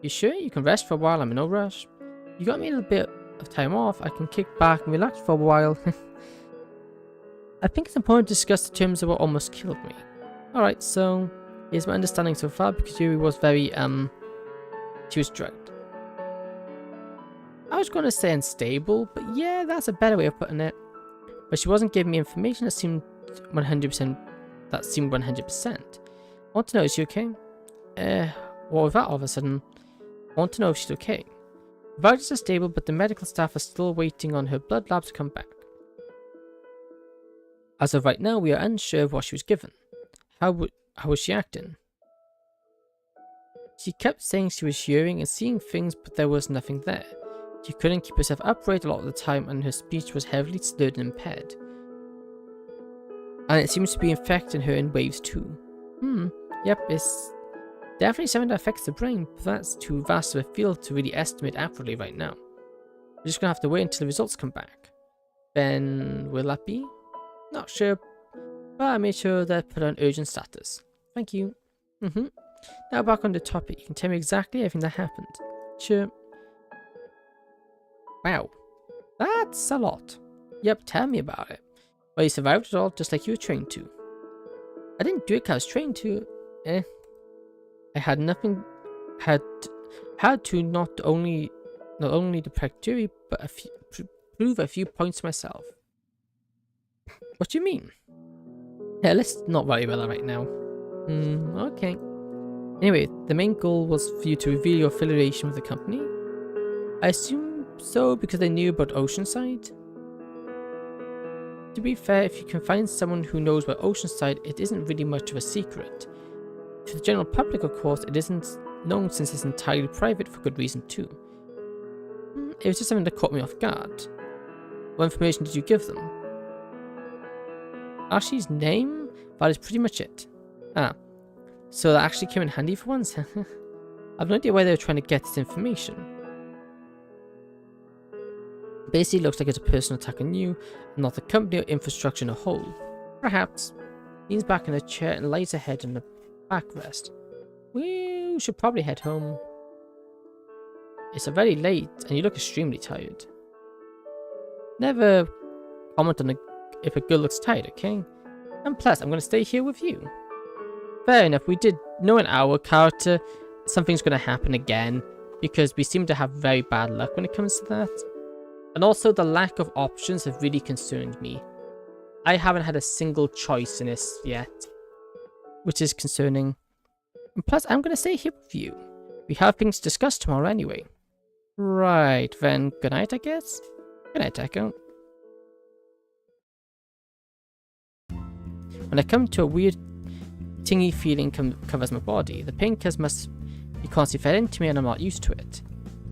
You sure? You can rest for a while, I'm in no rush. You got me a little bit of time off, I can kick back and relax for a while. I think it's important to discuss the terms of what almost killed me. Alright, so here's my understanding so far, because Yuri was very, she was drugged. I was going to say unstable, but yeah, that's a better way of putting it. But she wasn't giving me information that seemed 100%. I want to know, is she okay? What was that all of a sudden? I want to know if she's okay. The vitals are stable, but the medical staff are still waiting on her blood labs to come back. As of right now, we are unsure of what she was given. How was she acting? She kept saying she was hearing and seeing things, but there was nothing there. She couldn't keep herself upright a lot of the time, and her speech was heavily slurred and impaired. And it seems to be infecting her in waves too. Yep, it's definitely something that affects the brain, but that's too vast of a field to really estimate accurately right now. We're just gonna have to wait until the results come back. Then, will that be? Not sure, but I made sure that I put on urgent status. Thank you. Now back on the topic, you can tell me exactly everything that happened. Sure. Wow, that's a lot. Yep, tell me about it. Well, you survived it all just like you were trained to. I didn't do it because I was trained to. I had nothing. Had to not only protect Yuri, but prove a few points myself. What do you mean? Yeah, let's not worry about that right now. Okay. Anyway, the main goal was for you to reveal your affiliation with the company. I assume So, because they knew about Oceanside? To be fair, if you can find someone who knows about Oceanside, it isn't really much of a secret. To the general public, of course, it isn't known since it's entirely private for good reason too. It was just something that caught me off guard. What information did you give them? Ashley's name? That is pretty much it. Ah, so that actually came in handy for once. I've no idea why they were trying to get this information. Basically, it looks like it's a personal attack on you, and not the company or infrastructure in a whole. Perhaps. Leans back in a chair and lays her head on the backrest. We should probably head home. It's very late, and you look extremely tired. Never comment on if a girl looks tired, okay? And plus, I'm going to stay here with you. Fair enough, we did know in our character something's going to happen again, because we seem to have very bad luck when it comes to that. And also, the lack of options have really concerned me. I haven't had a single choice in this yet, which is concerning. And plus, I'm going to stay here with you. We have things to discuss tomorrow anyway. Right, then good night, I guess? Good night, Echo. When I come to a weird tingy feeling covers my body, the painkillers must be constantly fed into me and I'm not used to it.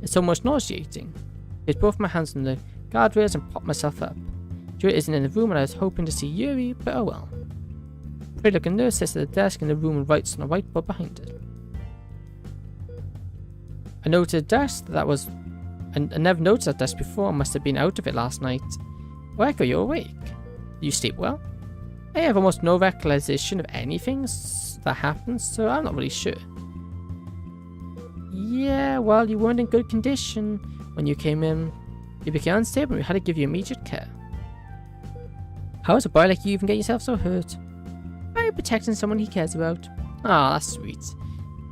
It's almost nauseating. I hit both my hands on the guardrails and pop myself up. Julia isn't in the room and I was hoping to see Yuri, but oh well. A pretty looking nurse sits at the desk in the room and writes on a whiteboard behind it. I noted a desk that was... I never noticed that desk before. I must have been out of it last night. Oh, Echo, you're awake. Do you sleep well? I have almost no recollection of anything that happened, so I'm not really sure. Yeah, well, you weren't in good condition when you came in. You became unstable and we had to give you immediate care. How does a boy like you even get yourself so hurt? By protecting someone he cares about. Ah, that's sweet.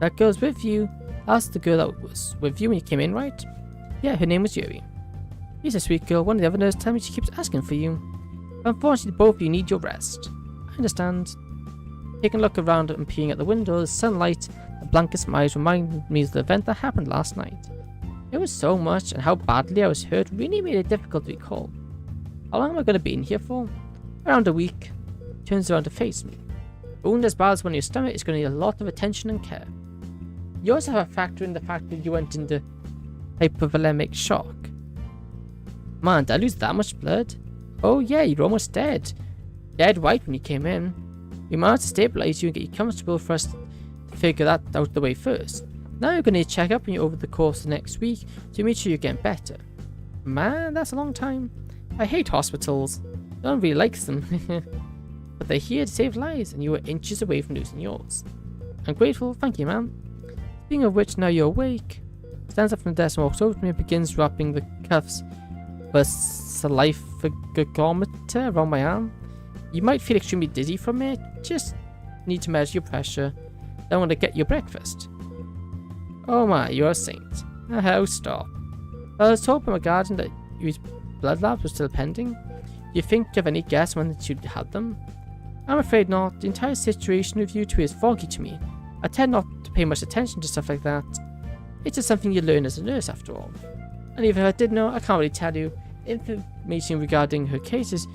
That girl's with you. That's the girl that was with you when you came in, right? Yeah, her name was Yuri. She's a sweet girl. One of the other nurses told me she keeps asking for you. Unfortunately, both of you need your rest. I understand. Taking a look around and peering at the window, the sunlight and blankets my eyes reminded me of the event that happened last night. It was so much, and how badly I was hurt really made it difficult to recall. How long am I going to be in here for? Around a week. Turns around to face me. A wound as bad as one in your stomach is going to need a lot of attention and care. You also have a factor in the fact that you went into hypovolemic shock. Man, did I lose that much blood? Oh yeah, you were almost dead. Dead white when you came in. We managed to stabilize you and get you comfortable for us to figure that out the way first. Now you're going to check up on you over the course of the next week to make sure you're getting better. Man, that's a long time. I hate hospitals. No one really likes them. But they're here to save lives and you were inches away from losing yours. I'm grateful, thank you, ma'am. Speaking of which, now you're awake. Stands up from the desk and walks over to me and begins wrapping the cuffs of a salifigometer around my arm. You might feel extremely dizzy from it. Just need to measure your pressure. Then want to get your breakfast. Oh my, you're a saint. Oh, stop. I was told by my guardian that your blood labs were still pending. Do you think you have any guess when you had them? I'm afraid not. The entire situation with you two is foggy to me. I tend not to pay much attention to stuff like that. It's just something you learn as a nurse after all. And even if I did know, I can't really tell you. Information regarding her case is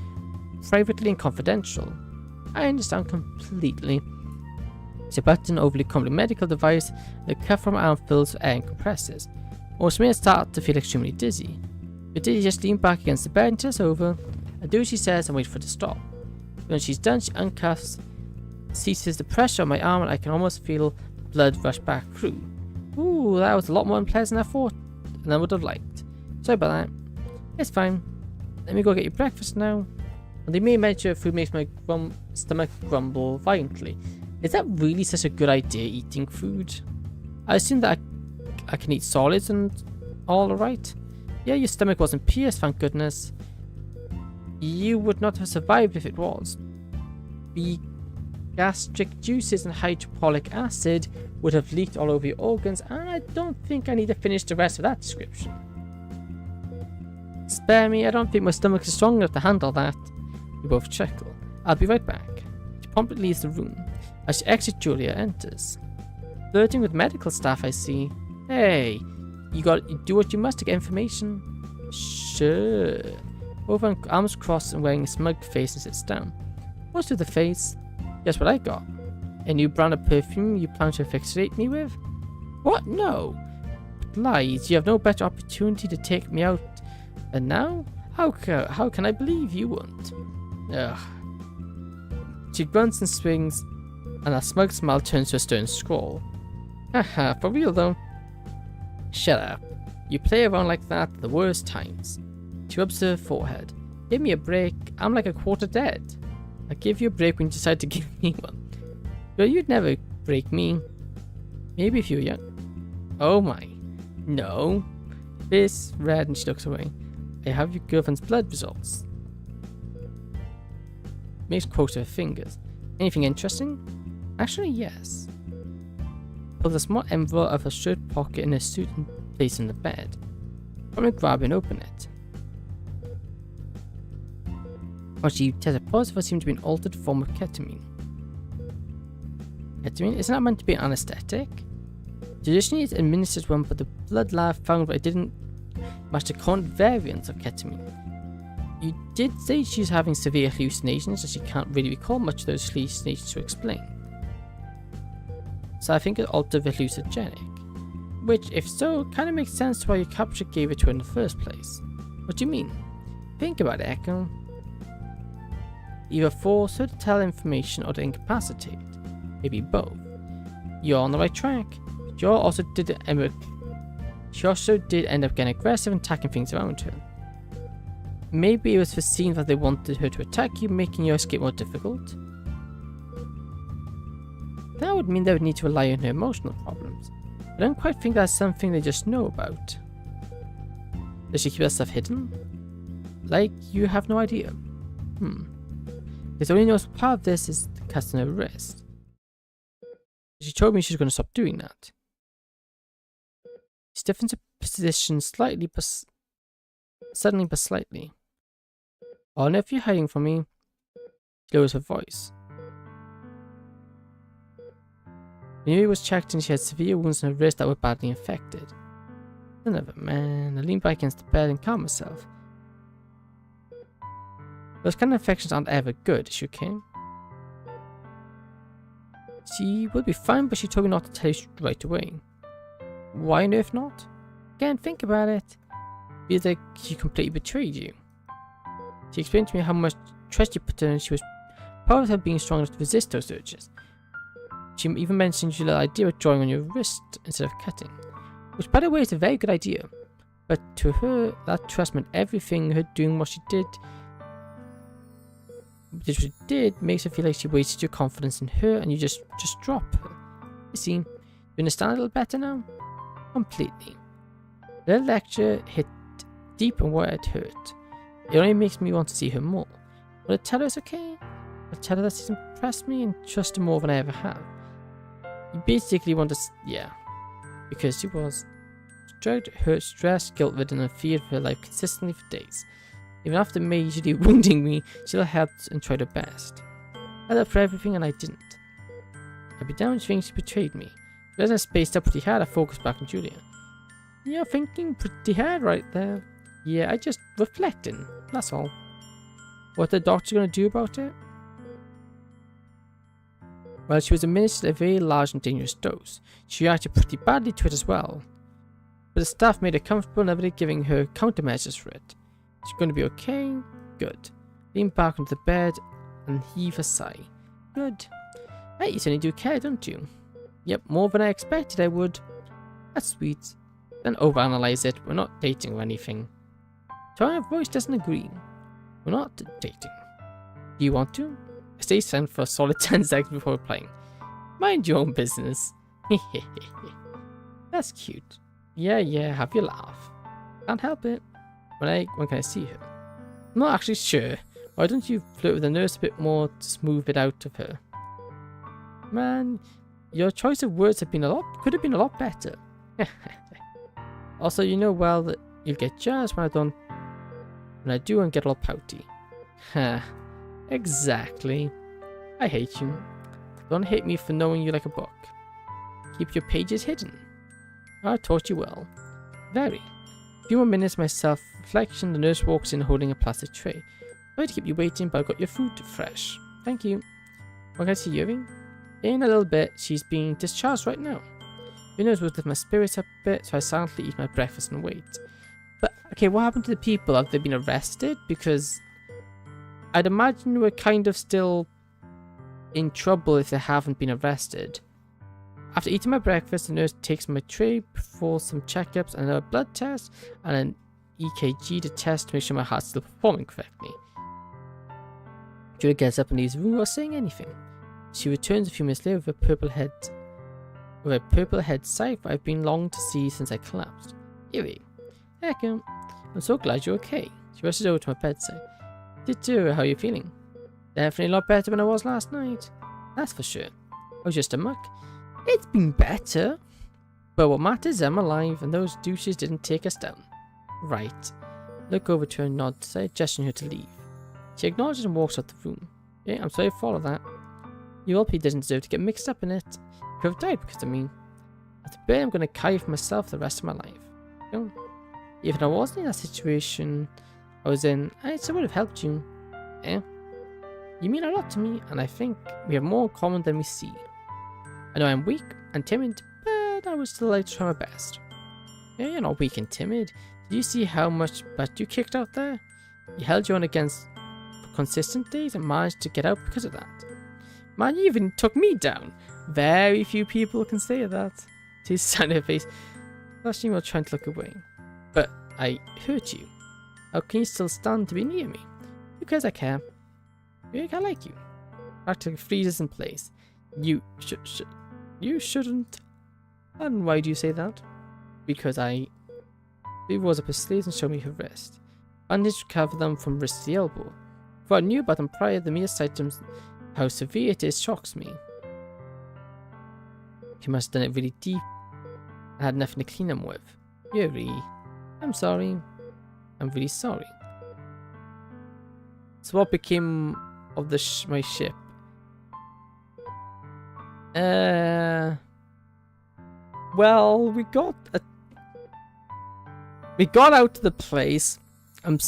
privately and confidential. I understand completely. It's about an overly complex medical device. The cuff from my arm fills with air and compresses. Most may start to feel extremely dizzy. But dizzy just lean back against the bed until it's over. I do as she says and wait for it to stop. When she's done, she uncuffs, ceases the pressure on my arm, and I can almost feel blood rush back through. Ooh, that was a lot more unpleasant than I thought and I would have liked. Sorry about that. It's fine. Let me go get your breakfast now. And they may mention food makes my stomach grumble violently. Is that really such a good idea, eating food? I assume that I can eat solids and all right. Yeah, your stomach wasn't pierced, thank goodness. You would not have survived if it was. The gastric juices and hydrochloric acid would have leaked all over your organs, and I don't think I need to finish the rest of that description. Spare me, I don't think my stomach is strong enough to handle that. We both chuckle. I'll be right back. She promptly leaves the room. As she exits, Julia enters. Flirting with medical staff, I see. Hey, you do what you must to get information. Sure. Over on arms crossed and wearing a smug face and sits down. What's with the face? Guess what I got? A new brand of perfume you plan to asphyxiate me with? What? No. Lies. You have no better opportunity to take me out. And now? How can I believe you won't? Ugh. She grunts and swings, and a smug smile turns to a stern scrawl. Haha, for real though. Shut up. You play around like that at the worst times. She rubs her forehead. Give me a break. I'm like a quarter dead. I'll give you a break when you decide to give me one. But you'd never break me. Maybe if you were young. Oh my. No. Face red and she looks away. I have your girlfriend's blood results. Makes quotes of her fingers. Anything interesting? Actually, yes. Pulls a small envelope of her shirt pocket in her suit and places it in the bed. I'm gonna grab and open it. When she tests positive, what seems to be an altered form of ketamine. Ketamine? Isn't that meant to be an anesthetic? Traditionally, it's administered one, but the blood lab found that it didn't match the current variants of ketamine. You did say she's having severe hallucinations, and she can't really recall much of those hallucinations to explain. So I think it's altered hallucinogenic. Which, if so, kind of makes sense to why your capture gave it to her in the first place. What do you mean? Think about it, Echo. Either force her to tell information or to incapacitate. Maybe both. You're on the right track. She also did end up getting aggressive and attacking things around her. Maybe it was foreseen that they wanted her to attack you, making your escape more difficult. That would mean they would need to rely on her emotional problems. I don't quite think that's something they just know about. Does she keep that stuff hidden? Like, you have no idea. Because only knows part of this is the cut on her wrist. She told me she's going to stop doing that. She stiffens her position slightly, but suddenly but slightly. Oh, no, if you're hiding from me, she lowers her voice. I knew it was checked and she had severe wounds on her wrist that were badly infected. Son of a man, I leaned back against the bed and calmed myself. Those kind of infections aren't ever good, she came. She will be fine, but she told me not to tell you right away. Why on earth not? Again, think about it. Feels like she completely betrayed you. She explained to me how much trust you put in her and she was proud of her being strong enough to resist those urges. She even mentioned your idea of drawing on your wrist instead of cutting. Which, by the way, is a very good idea. But to her, that trust meant everything. Her doing what she did makes her feel like she wasted your confidence in her and you just drop her. You see, you understand a little better now? Completely. The lecture hit deep and where it hurt. It only makes me want to see her more. Will I tell her it's okay? I'll tell her that she's impressed me and trust her more than I ever have. You basically want to, yeah. Because she was drugged, hurt, stressed, guilt-ridden and feared for her life consistently for days. Even after majorly wounding me, she still helped and tried her best. I left for everything and I didn't. I'd be down to think she betrayed me. But as I spaced up pretty hard, I focused back on Julia. You're thinking pretty hard right there. Yeah, I just reflecting, that's all. What the doctor gonna do about it? Well, she was administered a very large and dangerous dose. She reacted pretty badly to it as well. But the staff made her comfortable, never giving her countermeasures for it. She's going to be okay? Good. Lean back onto the bed and heave a sigh. Good. Hey, you certainly do care, don't you? Yep, more than I expected I would. That's sweet. Don't overanalyze it. We're not dating or anything. Tone of voice doesn't agree. We're not dating. Do you want to? I stay silent for a solid 10 seconds before replying. Mind your own business. That's cute. Yeah, have your laugh. Can't help it. When can I see her? I'm not actually sure. Why don't you flirt with the nurse a bit more to smooth it out of her? Man, your choice of words could have been a lot better. Also, you know well that you'll get jazzed when I do and get all pouty. Ha. Exactly. I hate you. Don't hate me for knowing you like a book. Keep your pages hidden. I taught you well. Very. A few more minutes, my self-reflection, the nurse walks in holding a plastic tray. Sorry to keep you waiting, but I got your food fresh. Thank you. What can I see, Yuri? In a little bit, she's being discharged right now. Who knows, would lift my spirits up a bit, so I silently eat my breakfast and wait. But, okay, what happened to the people? Have they been arrested? Because I'd imagine we're kind of still in trouble if they haven't been arrested. After eating my breakfast, the nurse takes my tray for some checkups and a blood test and an EKG to test to make sure my heart's still performing correctly. Julia gets up and leaves the room without saying anything. She returns a few minutes later with a purple head sight I've been longing to see since I collapsed. Yuri. Echo. I'm so glad you're okay. She rushes over to my bedside. How are you feeling? Definitely a lot better than I was last night. That's for sure. I was just a muck. It's been better. But what matters is I'm alive and those douches didn't take us down. Right. Look over to her and nod, gesturing her to leave. She acknowledges and walks out the room. Yeah, I'm sorry for all of that. You LP doesn't deserve to get mixed up in it. You could have died because of me. At the bare, I'm going to carry for myself the rest of my life. You know, even if I wasn't in that situation I was in, I still would have helped you. Eh? You mean a lot to me, and I think we have more in common than we see. I know I'm weak and timid, but I would still like to try my best. Yeah, you're not weak and timid. Did you see how much butt you kicked out there? You held your own against consistent days and managed to get out because of that. Man, you even took me down. Very few people can say that. She's standing her face, flashing while trying to look away. But I hurt you. How can you still stand to be near me? Because I care. I like you. Practically freezes in place. You shouldn't. And why do you say that? Because she rose up her sleeves and showed me her wrist. Bandaged to cover them from wrist to the elbow. If I knew about them prior, the mere sight of how severe it is shocks me. She must have done it really deep and had nothing to clean them with. Yuri, I'm sorry. I'm really sorry. So what became of my ship? Well, we got out to the place. I'm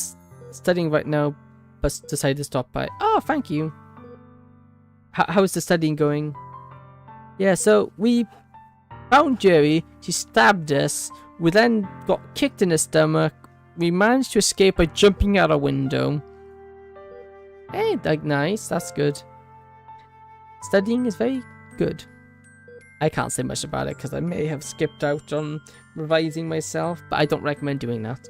studying right now, but decided to stop by. Oh, thank you. How's the studying going? Yeah, so we found Jerry. She stabbed us. We then got kicked in the stomach. We managed to escape by jumping out a window. Hey, like nice. That's good. Studying is very good. I can't say much about it because I may have skipped out on revising myself, but I don't recommend doing that.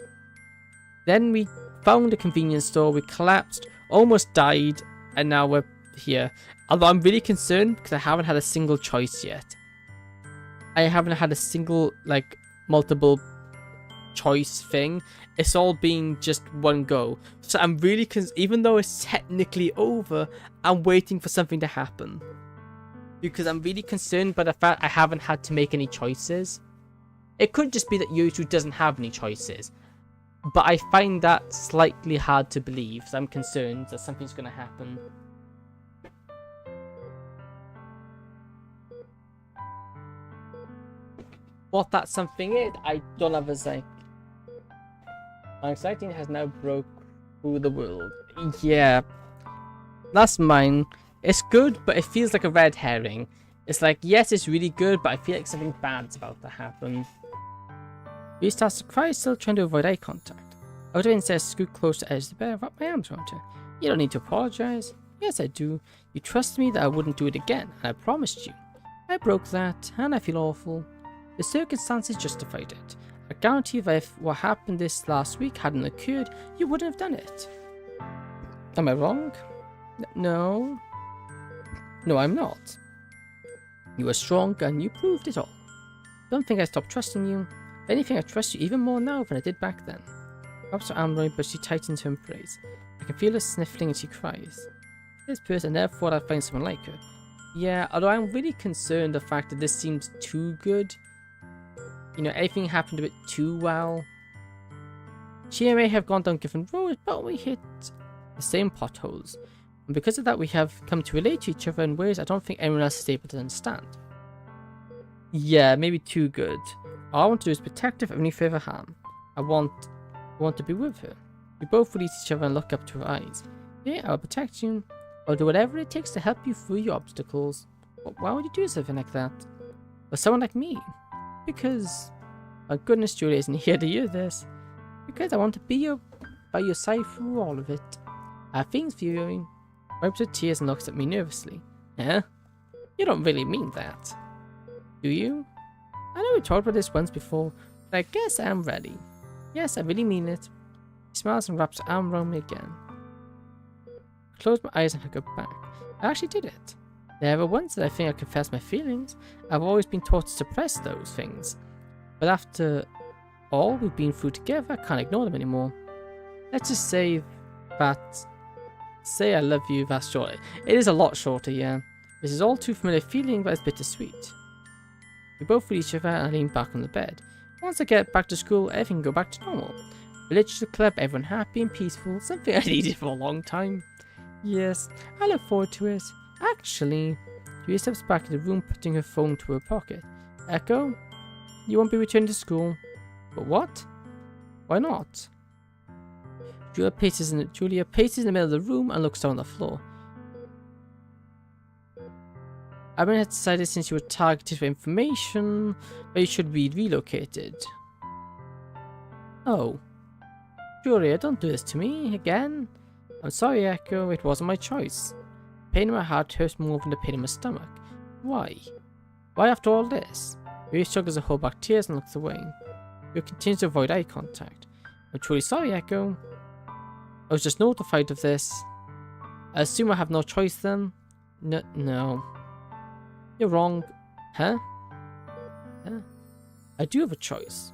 Then we found a convenience store. We collapsed, almost died, and now we're here. Although I'm really concerned because I haven't had a single choice yet. I haven't had a single, like, multiple choice thing. It's all been just one go. So I'm really, even though it's technically over, I'm waiting for something to happen. Because I'm really concerned by the fact I haven't had to make any choices. It could just be that YouTube doesn't have any choices. But I find that slightly hard to believe. So I'm concerned that something's going to happen. What that something is, I don't have a psych. My anxiety has now broke through the world. Yeah. That's mine. It's good, but it feels like a red herring. It's like, yes, it's really good, but I feel like something bad's about to happen. He starts to cry, still trying to avoid eye contact. Odin says, scoot close to the edge of the bed, wrap my arms around her. You don't need to apologize. Yes, I do. You trusted me that I wouldn't do it again, and I promised you. I broke that, and I feel awful. The circumstances justified it. I guarantee that if what happened this last week hadn't occurred, you wouldn't have done it. Am I wrong? No. No, I'm not. You were strong and you proved it all. Don't think I stopped trusting you. If anything, I trust you even more now than I did back then. Perhaps her arm but she tightens her embrace. I can feel her sniffling and she cries. This person never thought I'd find someone like her. Yeah, although I'm really concerned the fact that this seems too good. You know, everything happened a bit too well. She may have gone down different roads, but we hit the same potholes. And because of that, we have come to relate to each other in ways I don't think anyone else is able to understand. Yeah, maybe too good. All I want to do is protect her from any further harm. I want to be with her. We both release each other and look up to her eyes. Yeah, I'll protect you. I'll do whatever it takes to help you through your obstacles. But why would you do something like that? For someone like me? Because, my goodness, Julia isn't here to hear this. Because I want to be by your side through all of it. I have things for you. Wipes her tears and looks at me nervously. Huh? You don't really mean that. Do you? I know we talked about this once before, but I guess I am ready. Yes, I really mean it. He smiles and wraps her arm around me again. I close my eyes and hug her back. I actually did it. Never once did I think I confessed my feelings. I've always been taught to suppress those things. But after all we've been through together, I can't ignore them anymore. Let's just say that... Say I love you, that's short. It is a lot shorter, yeah. This is all too familiar feeling, but it's bittersweet. We both read each other and I lean back on the bed. Once I get back to school, everything can go back to normal. Village to the club, everyone happy and peaceful, something I needed for a long time. Yes, I look forward to it. Actually, Julia steps back in the room, putting her phone to her pocket. Echo, you won't be returning to school. But what? Why not? Julia paces in the middle of the room and looks down on the floor. I had decided since you were targeted for information that you should be relocated. Oh. Julia, don't do this to me again. I'm sorry, Echo, it wasn't my choice. The pain in my heart hurts more than the pain in my stomach. Why? Why after all this? Julia struggles to hold back tears and looks away. Julia continues to avoid eye contact. I'm truly sorry, Echo. I was just notified of this. I assume I have no choice then? No. You're wrong. Huh? Huh? I do have a choice.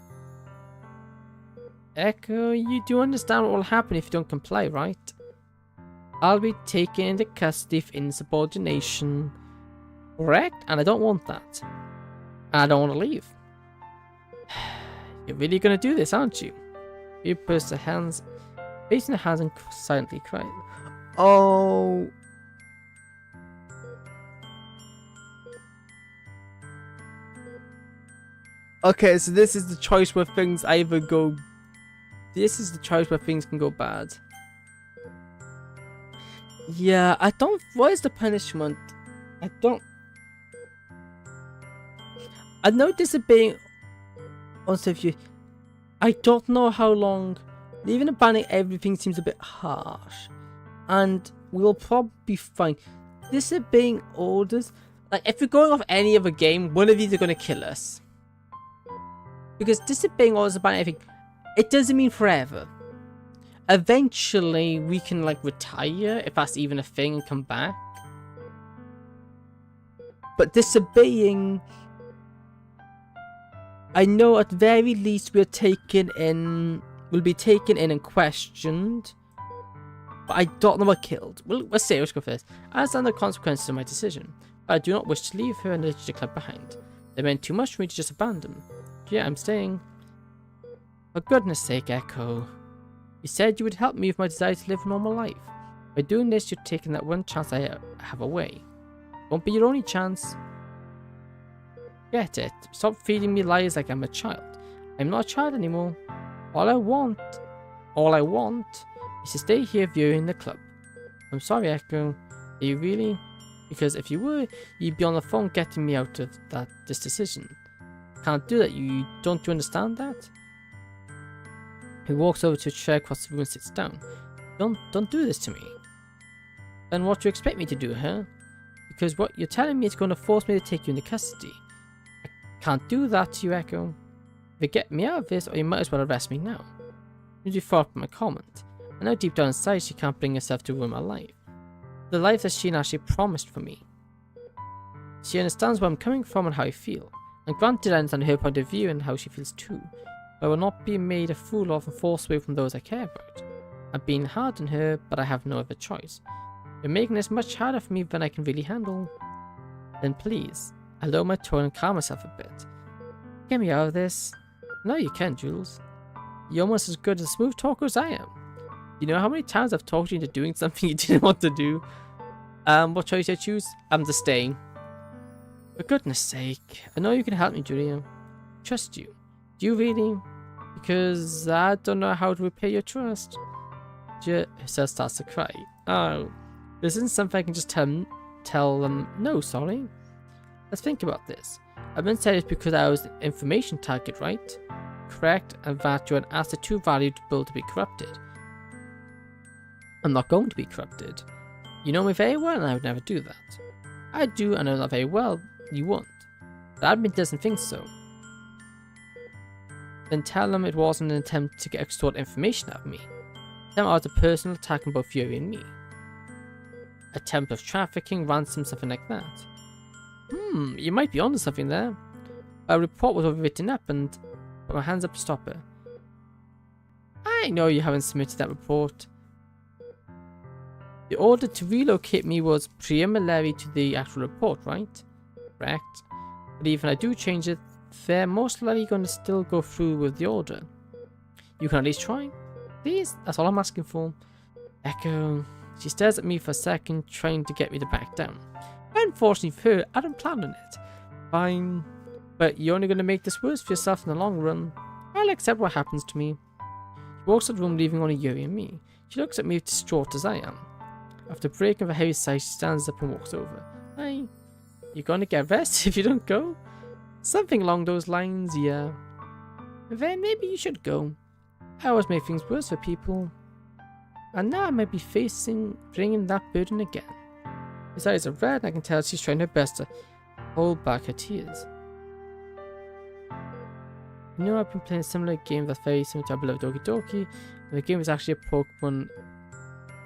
Echo, you do understand what will happen if you don't comply, right? I'll be taken into custody for insubordination. Correct? And I don't want that. And I don't want to leave. You're really gonna do this, aren't you? You press her hands, facing her hands and silently cry. Oh. Okay, so this is the choice where things either go... This is the choice where things can go bad. Yeah, I don't... What is the punishment? I don't... I know disobeying... Also, if you... I don't know how long... Leaving and banning everything seems a bit harsh. And we'll probably be fine. Disobeying orders... Like, if we're going off any other game, one of these are going to kill us. Because disobeying orders about everything, it doesn't mean forever. Eventually, we can, like, retire, if that's even a thing, and come back. But disobeying... I know at the very least we'll be taken in and questioned. But I don't know what killed. Well, let's see, let's go first. I understand the consequences of my decision, but I do not wish to leave her and the literature club behind. They meant too much for me to just abandon. Yeah, I'm staying. For goodness sake, Echo. You said you would help me with my desire to live a normal life. By doing this, you're taking that one chance I have away. Won't be your only chance. Get it. Stop feeding me lies like I'm a child. I'm not a child anymore. All I want is to stay here viewing the club. I'm sorry, Echo. Are you really? Because if you were, you'd be on the phone getting me out of this decision. Can't do that. Don't you understand that? He walks over to a chair across the room and sits down. Don't do this to me. Then what do you expect me to do, huh? Because what you're telling me is going to force me to take you into custody. I can't do that to you, Echo. Either get me out of this, or you might as well arrest me now. You thought from my comment. I know deep down inside she can't bring herself to ruin my life. The life that she actually promised for me. She understands where I'm coming from and how I feel. And granted, I understand her point of view and how she feels too. But I will not be made a fool of and forced away from those I care about. I'm being hard on her, but I have no other choice. You're making this much harder for me than I can really handle. Then please, I lower my tone and calm myself a bit. Get me out of this. No, you can't, Jules. You're almost as good a smooth talker as I am. You know how many times I've talked you into doing something you didn't want to do? What choice I choose? I'm just staying. For goodness sake, I know you can help me, Julia. Trust you. Do you really? Because I don't know how to repay your trust. She starts to cry. Oh, this isn't something I can just tell them, no, sorry. Let's think about this. I've been said it's because I was an information target, right? Correct, and that you're an asset too valuable to be corrupted. I'm not going to be corrupted. You know me very well, and I would never do that. I do, and I know that very well you won't. But admin doesn't think so. Then tell them it wasn't an attempt to extort information out of me. Tell them I was a personal attack on both Yuri and me. Attempt of trafficking, ransom, something like that. You might be onto something there. A report was overwritten up and put my hands up to stop her. I know you haven't submitted that report. The order to relocate me was preliminary to the actual report, right? Correct. But even if I do change it, they're most likely going to still go through with the order. You can at least try. Please, that's all I'm asking for. Echo. She stares at me for a second, trying to get me to back down. Unfortunately for her, I don't plan on it. Fine. But you're only going to make this worse for yourself in the long run. I'll accept what happens to me. She walks out of the room, leaving only Yuri and me. She looks at me distraught as I am. After breaking of a heavy sigh, she stands up and walks over. Hey, you're going to get arrested if you don't go? Something along those lines, yeah. Then maybe you should go. I always make things worse for people. And now I might be bringing that burden again. His eyes are red, and I can tell she's trying her best to hold back her tears. You know, I've been playing a similar game that's very similar to I Beloved Doki Doki. The game is actually a Pokemon.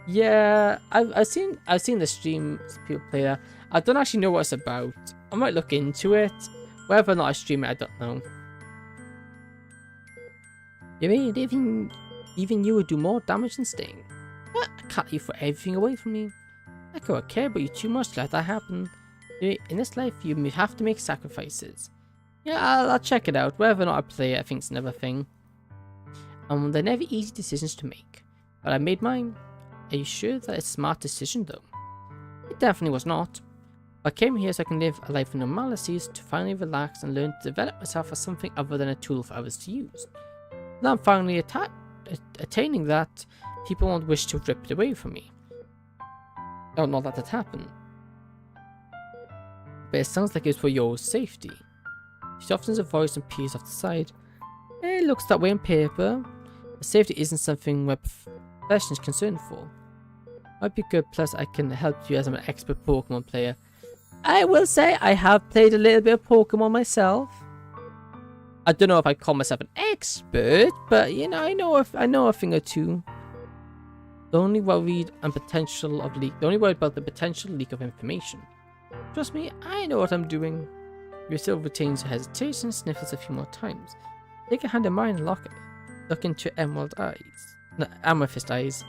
Yeah, I've seen the streams people play that. I don't actually know what it's about. I might look into it. Whether or not I stream it, I don't know. You mean even you would do more damage than Sting? I can't let you throw everything away from me. I can't care about you too much to let that happen. In this life, you have to make sacrifices. Yeah, I'll check it out. Whether or not I play it, I think it's another thing. They're never easy decisions to make. But I made mine. Are you sure that it's a smart decision, though? It definitely was not. I came here so I can live a life of normalities, to finally relax and learn to develop myself as something other than a tool for others to use. Now I'm finally attaining that, people won't wish to rip it away from me. Oh, not that happened. But it sounds like it's for your safety. She softens her voice and peers off the side. It looks that way on paper, but safety isn't something we're professionals concerned for. Might be good, plus I can help you as I'm an expert Pokemon player. I will say I have played a little bit of Pokemon myself. I don't know if I call myself an expert, but you know, I know a thing or two. The only worried about the potential leak of information. Trust me, I know what I'm doing. He still retains her hesitation and sniffles a few more times. Take a hand in mine and look into amethyst eyes.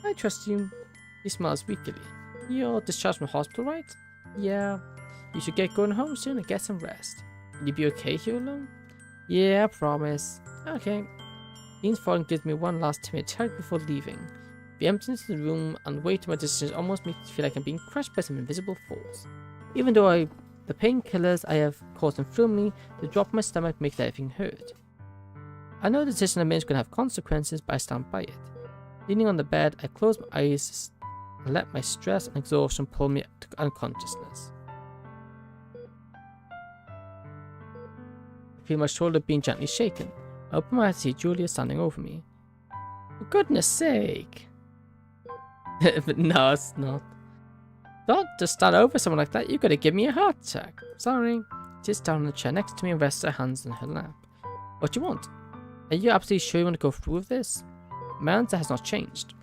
I trust you. He smiles weakly. You're discharged from the hospital, right? Yeah. You should get going home soon and get some rest. Will you be okay here alone? Yeah, I promise. Okay. Leans forward and gives me one last timid hug before leaving. The emptiness of the room and weight of my decisions almost makes me feel like I'm being crushed by some invisible force. Even though the painkillers I have caused and through me, the drop in my stomach makes everything hurt. I know the decision I made is going to have consequences, but I stand by it. Leaning on the bed, I close my eyes and let my stress and exhaustion pull me to unconsciousness. I feel my shoulder being gently shaken. I open my eyes to see Julia standing over me. For goodness sake! But no, it's not. Don't just stand over someone like that, you've got to give me a heart attack. Sorry. She sits down on the chair next to me and rests her hands on her lap. What do you want? Are you absolutely sure you want to go through with this? My answer has not changed.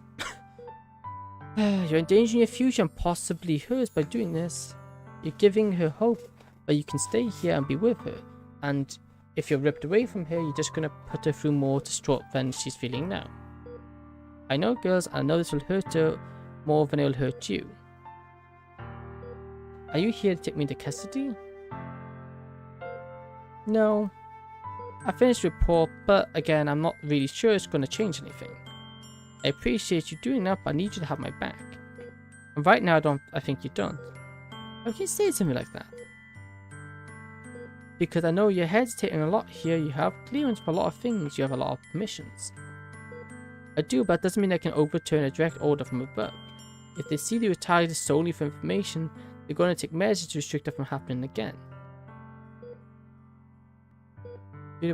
You're endangering your future and possibly hers by doing this. You're giving her hope, but you can stay here and be with her. And if you're ripped away from her, you're just going to put her through more distraught than she's feeling now. I know, girls, I know this will hurt her more than it will hurt you. Are you here to take me into custody? No. I finished the report, but again, I'm not really sure it's going to change anything. I appreciate you doing that, but I need you to have my back. And right now, I think you don't. How can you say something like that? Because I know you're hesitating a lot here. You have clearance for a lot of things. You have a lot of permissions. I do, but that doesn't mean I can overturn a direct order from above. If they see that you're targeted solely for information, they're going to take measures to restrict it from happening again.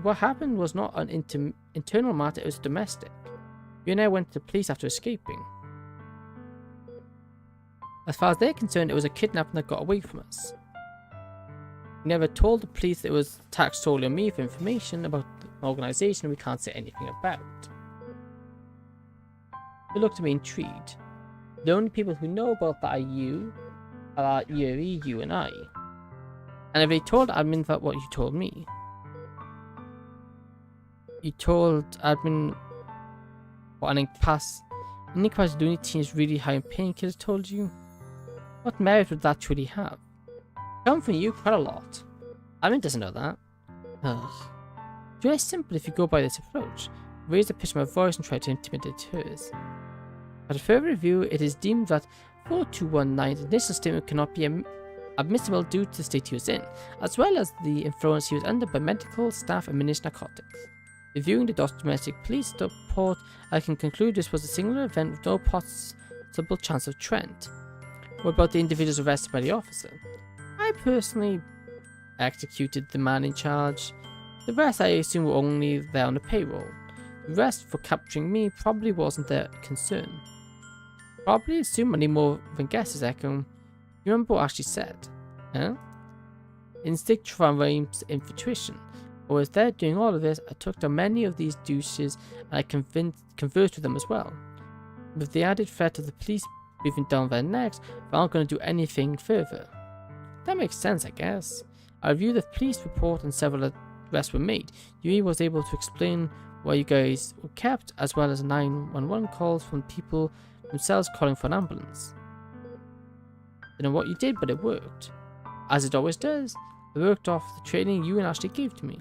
What happened was not an internal matter, it was domestic. You and I went to the police after escaping. As far as they're concerned, it was a kidnapping that got away from us. We never told the police that it was taxed solely on me for information about an organisation we can't say anything about. They looked at me intrigued. The only people who know about that are Yuri, you and I. And if they told admin that what you told me. You told admin what an inquest lunatic is really high in painkillers told you. What merit would that truly have? Come from you quite a lot. Admin doesn't know that. Ugh. It's very simple if you go by this approach. Raise the pitch of my voice and try to intimidate hers. At a further review, it is deemed that 4219's initial statement cannot be admissible due to the state he was in, as well as the influence he was under by medical staff administering narcotics. Reviewing the domestic police report, I can conclude this was a singular event with no possible chance of trend. What about the individuals arrested by the officer? I personally executed the man in charge. The rest I assume were only there on the payroll. The rest for capturing me probably wasn't their concern. Probably assume any more than guesses, Echo. You remember what I actually said? Huh? Instinct triumphs infiltration. While I was there doing all of this, I took down many of these douches and I conversed with them as well. With the added threat of the police breathing down their necks, they aren't going to do anything further. That makes sense, I guess. I reviewed the police report and several arrests were made. Yui was able to explain why you guys were kept, as well as 911 calls from people themselves calling for an ambulance. Don't know what you did, but it worked. As it always does, it worked off the training you and Ashley gave to me.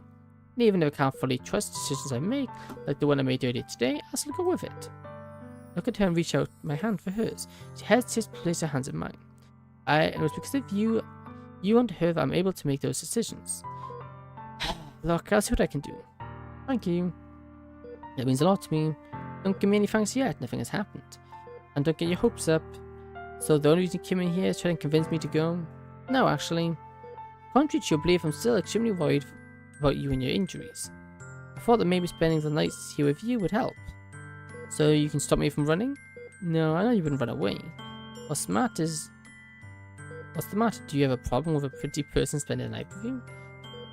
And even if I can't fully trust decisions I make, like the one I made earlier today, I'll still go with it. Look at her and reach out my hand for hers. She hesitates to place her hands in mine. It was because of you and her that I'm able to make those decisions. Look, I'll see what I can do. Thank you. That means a lot to me. Don't give me any thanks yet, nothing has happened. And don't get your hopes up. So the only reason you came in here is trying to convince me to go? No, actually. Contrary to your belief, I'm still extremely worried about you and your injuries. I thought that maybe spending the nights here with you would help. So you can stop me from running? No, I know you wouldn't run away. What's the matter? Do you have a problem with a pretty person spending the night with you?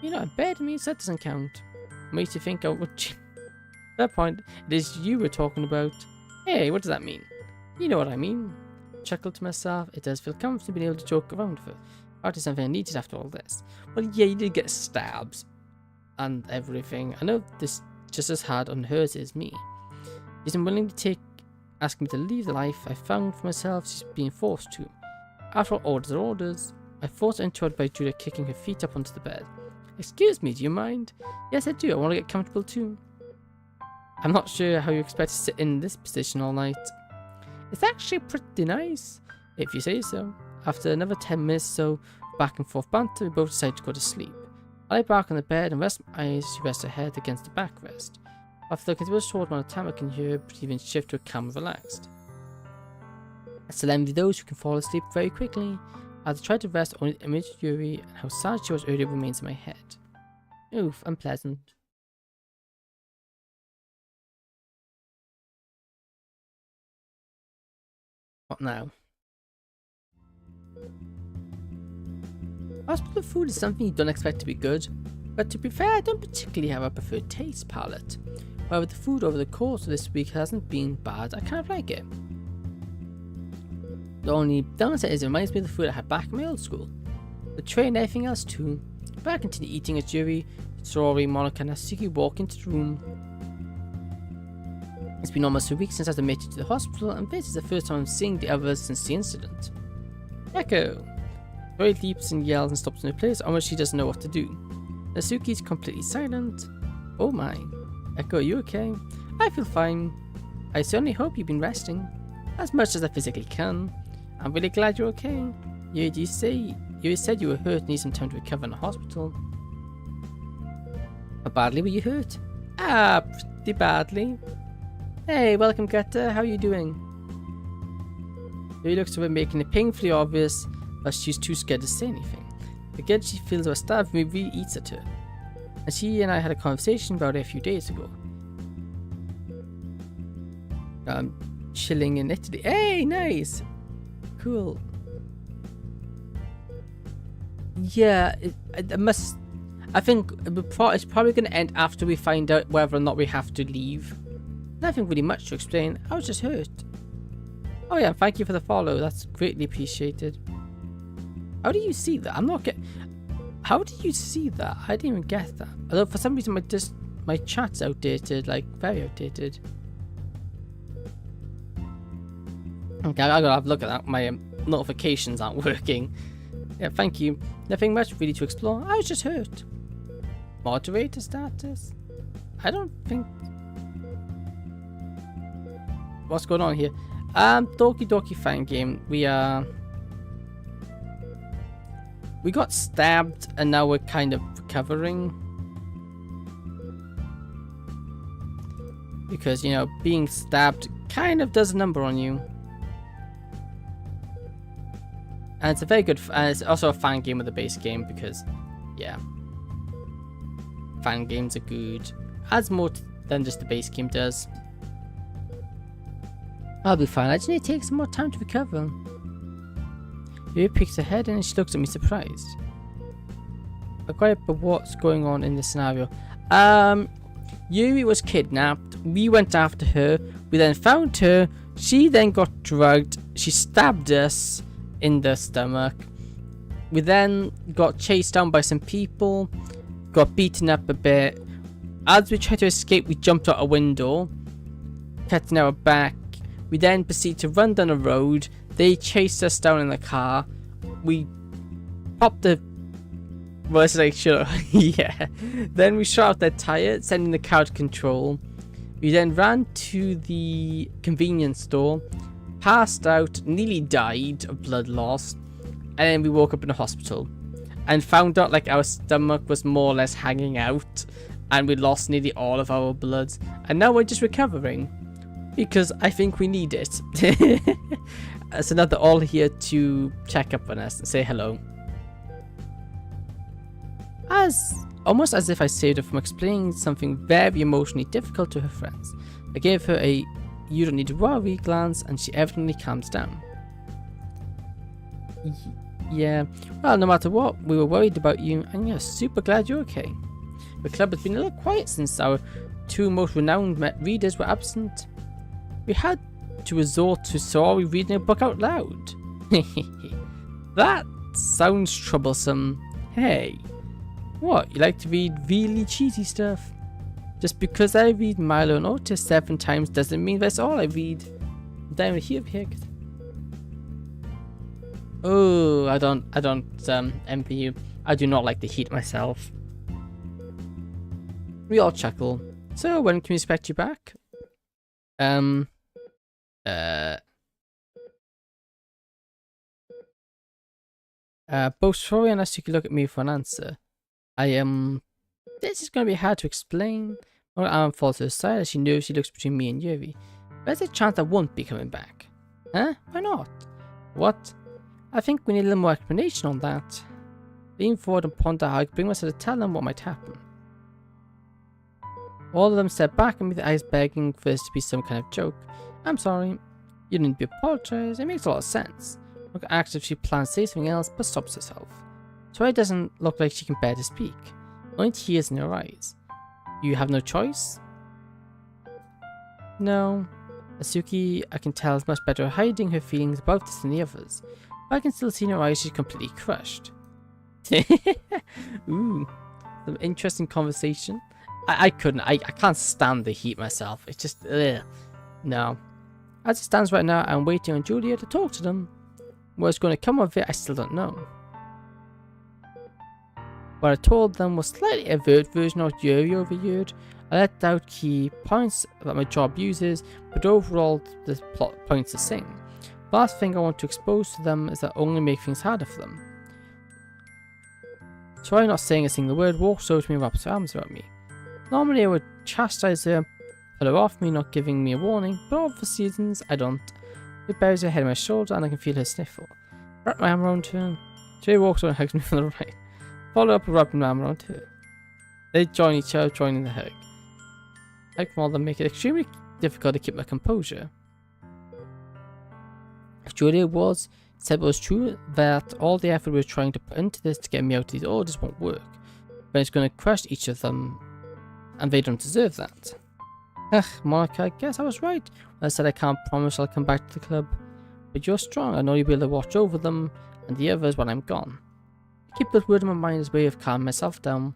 You're not in bed with me, so that doesn't count. Makes you think I would... At that point, it is you we're talking about. Hey, what does that mean? You know what I mean. I chuckled to myself. It does feel comfortable being able to joke around with it. Practice something I needed after all this. Well, yeah, you did get stabs and everything. I know this just as hard on hers as me. She's unwilling to ask me to leave the life I found for myself. She's being forced to. After all, orders are orders. I forced her into it by Julia kicking her feet up onto the bed. Excuse me, do you mind? Yes, I do. I want to get comfortable too. I'm not sure how you expect to sit in this position all night. It's actually pretty nice, if you say so. After another 10 minutes or so back and forth banter, we both decided to go to sleep. I lay back on the bed and rest my eyes. She rests her head against the backrest. After a continuous short amount of time, I can hear her breathing shift to a calm and relaxed. I still envy those who can fall asleep very quickly. As I tried to rest, only the image of Yuri and how sad she was earlier remains in my head. Oof, unpleasant. What now? Hospital food is something you don't expect to be good, but to be fair, I don't particularly have a preferred taste palette. However, the food over the course of this week hasn't been bad. I kind of like it. The only downside is it reminds me of the food I had back in my old school. The tray and everything else too. But I continue eating as Yuri, Sorori, Monica and Natsuki walk into the room. It's been almost a week since I was admitted to the hospital, and this is the first time I'm seeing the others since the incident. Echo! Tori leaps and yells and stops in her place, almost she doesn't know what to do. Natsuki's completely silent. Oh my. Echo, are you okay? I feel fine. I certainly hope you've been resting. As much as I physically can. I'm really glad you're okay. You said you were hurt and need some time to recover in the hospital. How badly were you hurt? Ah, pretty badly. Hey, welcome Gutter, how are you doing? Yuri looks to her, making it painfully obvious that she's too scared to say anything. The guilt she feels about stabbing me really eats at her. And she and I had a conversation about it a few days ago. Chilling in Italy. Hey, nice! Cool. Yeah, I think it's probably going to end after we find out whether or not we have to leave. Nothing really much to explain. I was just hurt. Oh yeah, thank you for the follow. That's greatly appreciated. How do you see that? How do you see that? I didn't even get that. Although for some reason my chat's outdated, like very outdated. Okay, I gotta have a look at that. My notifications aren't working. Yeah, thank you. Nothing much really to explore. I was just hurt. Moderator status? I don't think... What's going on here? Doki Doki fan game. We got stabbed and now we're kind of recovering. Because, you know, being stabbed kind of does a number on you. And it's a very good, and it's also a fan game of the base game because, yeah, fan games are good. Adds more than just the base game does. I'll be fine. I just need to take some more time to recover. Yuri picks her head and she looks at me surprised. I got it, but what's going on in this scenario? Yuri was kidnapped. We went after her. We then found her. She then got drugged. She stabbed us in the stomach. We then got chased down by some people, got beaten up a bit. As we tried to escape, we jumped out a window, cutting our back. We then proceeded to run down the road. They chased us down in the car. We popped the... Well, it's like, sure. Yeah. Then we shot out their tire, sending the car to control. We then ran to the convenience store, passed out, nearly died of blood loss, and then we woke up in a hospital and found out like our stomach was more or less hanging out and we lost nearly all of our blood, and now we're just recovering because I think we need it. So now they're all here to check up on us and say hello. Almost as if I saved her from explaining something very emotionally difficult to her friends, I gave her a "you don't need to worry" glance, and she evidently calms down. Yeah, well, no matter what, we were worried about you, and we're super glad you're okay. The club has been a little quiet since our two most renowned readers were absent. We had to resort to Sorry reading a book out loud. That sounds troublesome. Hey, what, you like to read really cheesy stuff? Just because I read Milo and Otis 7 times doesn't mean that's all I read. Down here. Oh, I don't envy you. I do not like the heat myself. We all chuckle. So when can we expect you back? Both Troy and us, you can look at me for an answer. This is going to be hard to explain. My arm falls to the side as she nervously looks between me and Yuri. There's a chance I won't be coming back. Huh? Why not? What? I think we need a little more explanation on that. Lean forward and ponder how I could bring myself to tell them what might happen. All of them step back and with their eyes begging for this to be some kind of joke. I'm sorry. You didn't apologize. It makes a lot of sense. Look acts if she plans to say something else but stops herself. Troy doesn't look like she can bear to speak. Only tears in her eyes. You have no choice? No. Asuki, I can tell, is much better at hiding her feelings about this than the others. But I can still see in her eyes she's completely crushed. Ooh. Some interesting conversation. I can't stand the heat myself. It's just, ugh. No. As it stands right now, I'm waiting on Julia to talk to them. What's going to come of it, I still don't know. What I told them was slightly overt version of Yuri overheard. I let out key points that my job uses, but overall the plot points the same. The last thing I want to expose to them is that only make things harder for them. Troy, not saying a single word, walks over to me and wraps her arms around me. Normally I would chastise her, pull her off me, not giving me a warning, but all for seasons I don't. She buries her head on my shoulder and I can feel her sniffle. Wrap my arm around her. She walks over and hugs me from the right. Follow up with wrapping my arm around her. They join each other, joining the hug. Hug more than make it extremely difficult to keep my composure. If Julia said it was true that all the effort we were trying to put into this to get me out of these orders won't work, but it's going to crush each of them, and they don't deserve that. Ugh, Monica, I guess I was right when I said I can't promise I'll come back to the club, but you're strong. I know you'll be able to watch over them and the others when I'm gone. I keep that word in my mind as a way of calming myself down.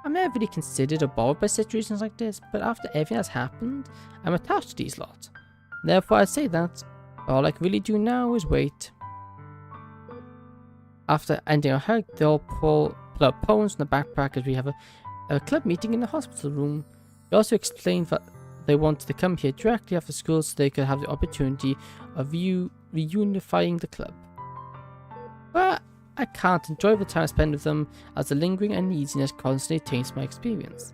I'm never really considered or bothered by situations like this, but after everything that's happened, I'm attached to these lot. Therefore, I'd say that all I can really do now is wait. After ending our hug, they all pull out poems from the backpack as we have a club meeting in the hospital room. They also explained that they wanted to come here directly after school so they could have the opportunity of reunifying the club. But I can't enjoy the time I spend with them as the lingering uneasiness constantly taints my experience.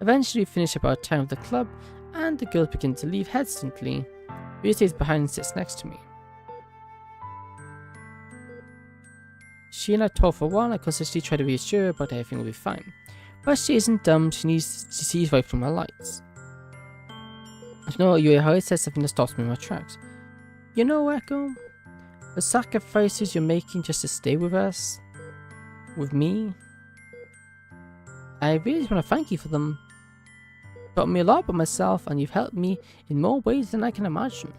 Eventually we finish up our time with the club and the girls begin to leave hesitantly. Rhea stays behind and sits next to me. She and I talk for a while and I consistently try to reassure her about everything will be fine. But she isn't dumb, she sees right through my lights. You know, Yuri always says something that stops me in my tracks. You know, Echo, the sacrifices you're making just to stay with us, with me, I really just want to thank you for them. You've taught me a lot about myself and you've helped me in more ways than I can imagine.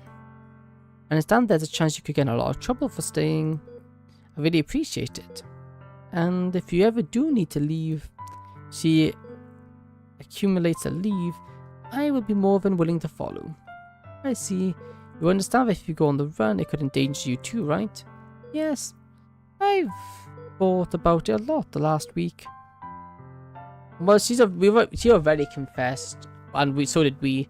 I understand there's a chance you could get in a lot of trouble for staying. I really appreciate it. And if you ever do need to leave, she accumulates a leave, I will be more than willing to follow. I see. You understand that if you go on the run, it could endanger you too, right? Yes. I've thought about it a lot the last week. Well, she already confessed, and so did we.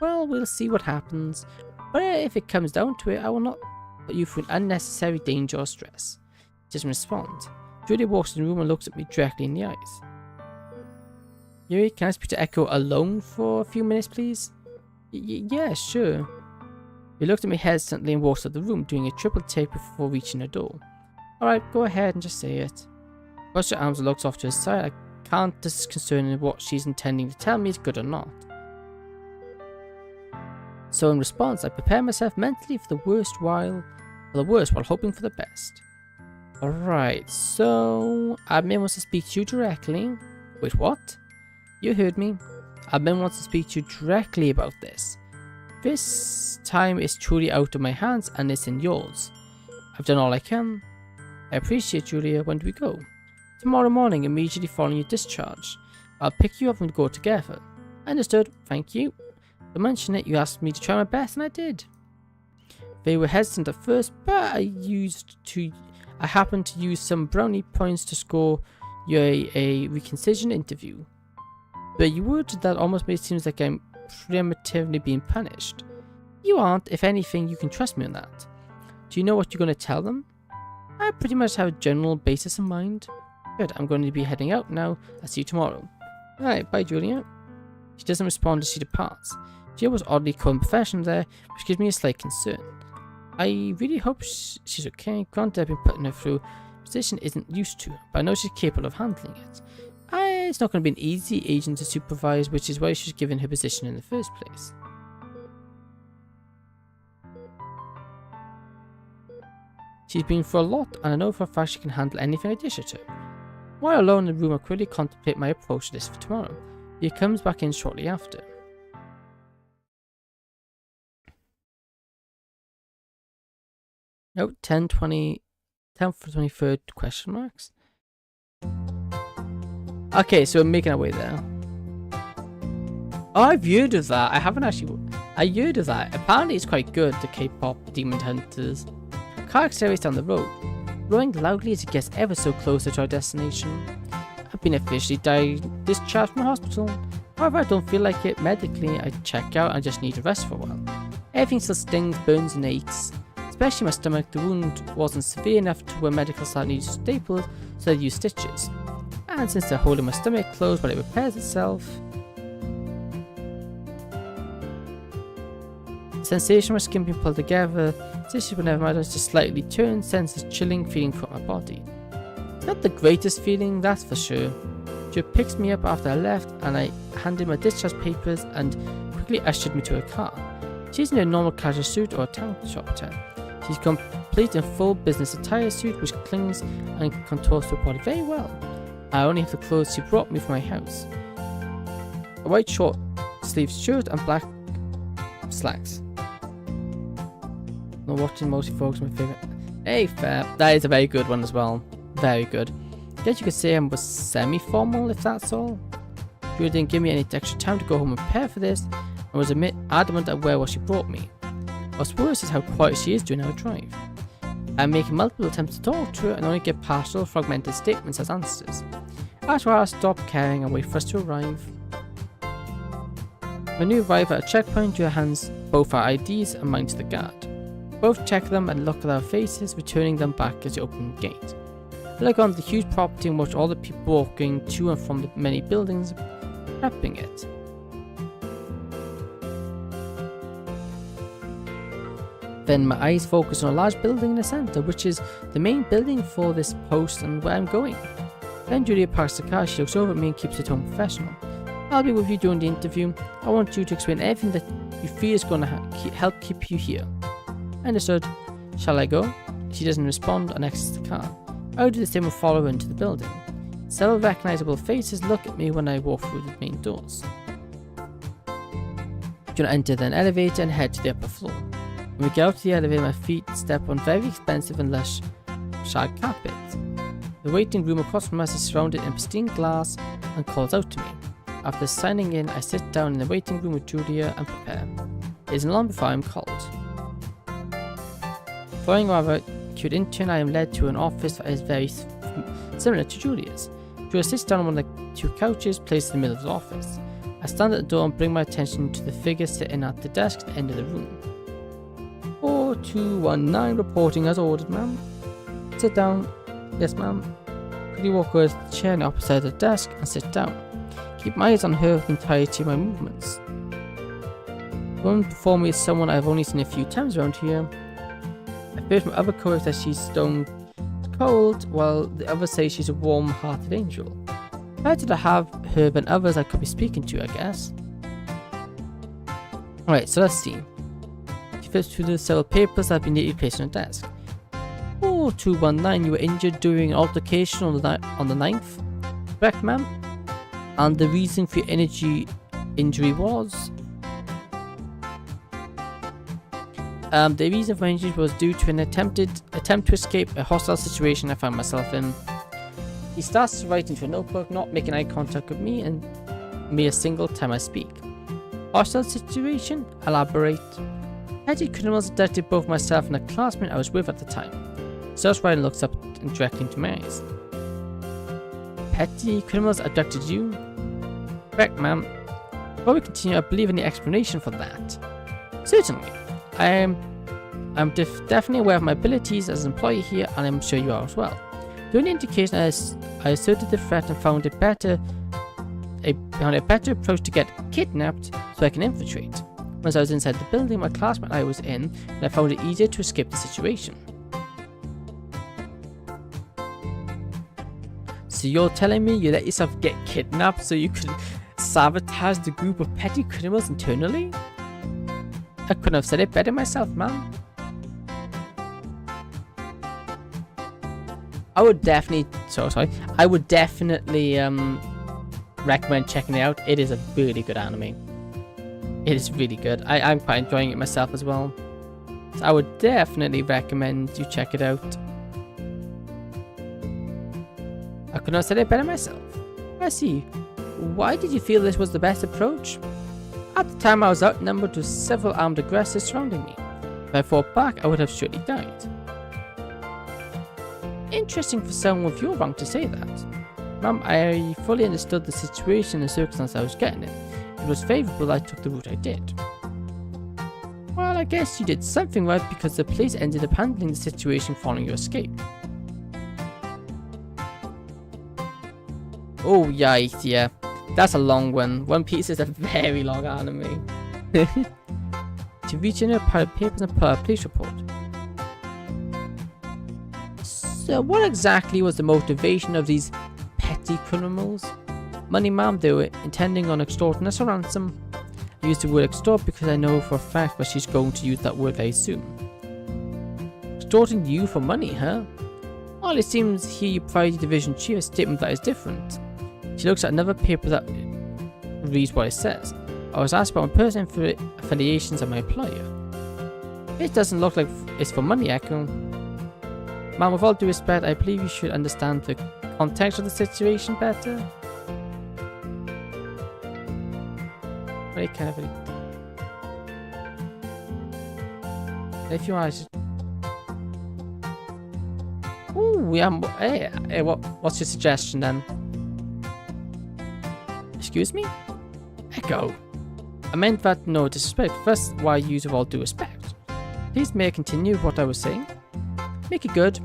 Well, we'll see what happens. But if it comes down to it, I will not put you through an unnecessary danger or stress. She doesn't respond. Julia walks in the room and looks at me directly in the eyes. Yuri, can I speak to Echo alone for a few minutes, please? Yeah, sure. He looked at me hesitantly and walked out of the room, doing a triple take before reaching the door. Alright, go ahead and just say it. Crosses her arms and looks off to his side. I can't discern what she's intending to tell me is good or not. So in response, I prepare myself mentally for the worst while hoping for the best. Alright, so admin wants to speak to you directly. Wait, what? You heard me. Admin wants to speak to you directly about this. This time is truly out of my hands and it's in yours. I've done all I can. I appreciate, Julia. When do we go? Tomorrow morning, immediately following your discharge. I'll pick you up and go together. Understood. Thank you. To mention it, you asked me to try my best and I did. They were hesitant at first, but I happened to use some brownie points to score you a reconcision interview. But you would that almost made it seem like I'm primitively being punished. You aren't. If anything, you can trust me on that. Do you know what you're going to tell them? I pretty much have a general basis in mind. Good, I'm going to be heading out now. I'll see you tomorrow. Alright, bye Julia. She doesn't respond as she departs. She was oddly unprofessional there, which gives me a slight concern. I really hope she's okay. Granted, I've been putting her through a position isn't used to, but I know she's capable of handling it. It's not going to be an easy agent to supervise, which is why she's given her position in the first place. She's been through a lot, and I know for a fact she can handle anything I dish her to. While alone in the room, I quickly contemplate my approach to this for tomorrow. He comes back in shortly after. Note 10th for 23rd question marks. Okay, so we're making our way there. Oh, I've heard of that. I haven't actually. I heard of that. Apparently, it's quite good. The K-pop Demon Hunters. Car accelerates down the road, blowing loudly as it gets ever so closer to our destination. I've been officially discharged from the hospital. However, I don't feel like it medically. I check out and just need to rest for a while. Everything still stings, burns, and aches. Especially my stomach. The wound wasn't severe enough to where medical staff needed staples, so they used stitches. And since they're holding my stomach closed while it repairs itself, Sensation of my skin being pulled together, especially whenever my eyes just slightly turn, sends a chilling feeling through my body. It's not the greatest feeling, that's for sure. She picks me up after I left, and I handed my discharge papers and quickly ushered me to her car. She's in a normal casual suit or a tank top attire. She's complete in full business attire suit which clings and contours her body very well. I only have the clothes she brought me from my house. A white short sleeved shirt and black slacks. Not watching mostly folks, my favourite. Hey, fair. That is a very good one as well. Very good. Guess you could say I was semi-formal if that's all. Julia didn't give me any extra time to go home and prepare for this, and was adamant I wear what she brought me. What's worse is how quiet she is during our drive. I'm making multiple attempts to talk to her and only get partial, fragmented statements as answers. After a while I stop caring and wait for us to arrive. When we arrive at a checkpoint, Julia hands both our IDs and mine to the guard. Both check them and look at our faces, returning them back as we open the gate. We look onto the huge property and watch all the people walking to and from the many buildings, prepping it. Then my eyes focus on a large building in the centre, which is the main building for this post and where I'm going. Then Julia parks the car, she looks over at me and keeps her tone professional. I'll be with you during the interview. I want you to explain everything that you feel is going to help keep you here. Understood. Shall I go? She doesn't respond and exits the car. I do the same and follow her into the building. Several recognisable faces look at me when I walk through the main doors. Do not enter an elevator and head to the upper floor. When we get out to the elevator, my feet step on very expensive and lush shag carpet. The waiting room across from us is surrounded in pristine glass and calls out to me. After signing in, I sit down in the waiting room with Julia and prepare. It isn't long before I am called. Following our cute intern, I am led to an office that is very similar to Julia's. Julia sits down on one of the two couches placed in the middle of the office. I stand at the door and bring my attention to the figure sitting at the desk at the end of the room. 4219 reporting as ordered, ma'am. Sit down. Yes, ma'am. Could you walk over to the chair on the opposite side of the desk and sit down? Keep my eyes on her with the entirety of my movements. The woman before me is someone I've only seen a few times around here. I've heard from other colleagues that she's stone cold, while the others say she's a warm-hearted angel. Better to have her than others I could be speaking to, I guess. Alright, so let's see. She flips through the several papers that have been neatly placed on her desk. 4219, you were injured during an altercation on the 9th? Correct, ma'am? And the reason for your injury was? The reason for injury was due to an attempt to escape a hostile situation I found myself in. He starts to write into a notebook, not making eye contact with me and me a single time I speak. Hostile situation? Elaborate. Petty criminals abducted both myself and a classmate I was with at the time. Search Ryan looks up directly into my eyes. Petty criminals abducted you? Correct, ma'am. Before we continue, I believe in the explanation for that. Certainly. I'm definitely aware of my abilities as an employee here, and I'm sure you are as well. During the indication, I asserted the threat and found a better approach to get kidnapped so I can infiltrate. Once I was inside the building my classmate and I was in, and I found it easier to escape the situation. So you're telling me you let yourself get kidnapped so you could sabotage the group of petty criminals internally? I couldn't have said it better myself, ma'am. I would definitely recommend checking it out. It is a really good anime. It is really good. I'm quite enjoying it myself as well. So I would definitely recommend you check it out. I couldn't have said it better myself. I see. Why did you feel this was the best approach? At the time I was outnumbered with several armed aggressors surrounding me. If I fought back, I would have surely died. Interesting for someone with your rank to say that. Ma'am, I fully understood the situation and the circumstance I was getting in. It was favourable I took the route I did. Well, I guess you did something right because the police ended up handling the situation following your escape. Oh yikes, yeah. That's a long one. One Piece is a very long anime. to reach in her pile of papers and pull out a police report. So what exactly was the motivation of these petty criminals? Money, ma'am. They were intending on extorting us a ransom. I use the word extort because I know for a fact that she's going to use that word very soon. Extorting you for money, huh? Well, it seems here you provide the division chief a statement that is different. She looks at another paper that reads what it says. I was asked about my personal affiliations and my employer. It doesn't look like it's for money, Echo. Ma'am, with all due respect, I believe you should understand the context of the situation better. Very carefully. If you are... Ooh, yeah, hey, what's your suggestion then? Excuse me? Echo. I meant that no disrespect. First, why use with all due respect? Please may I continue what I was saying? Make it good.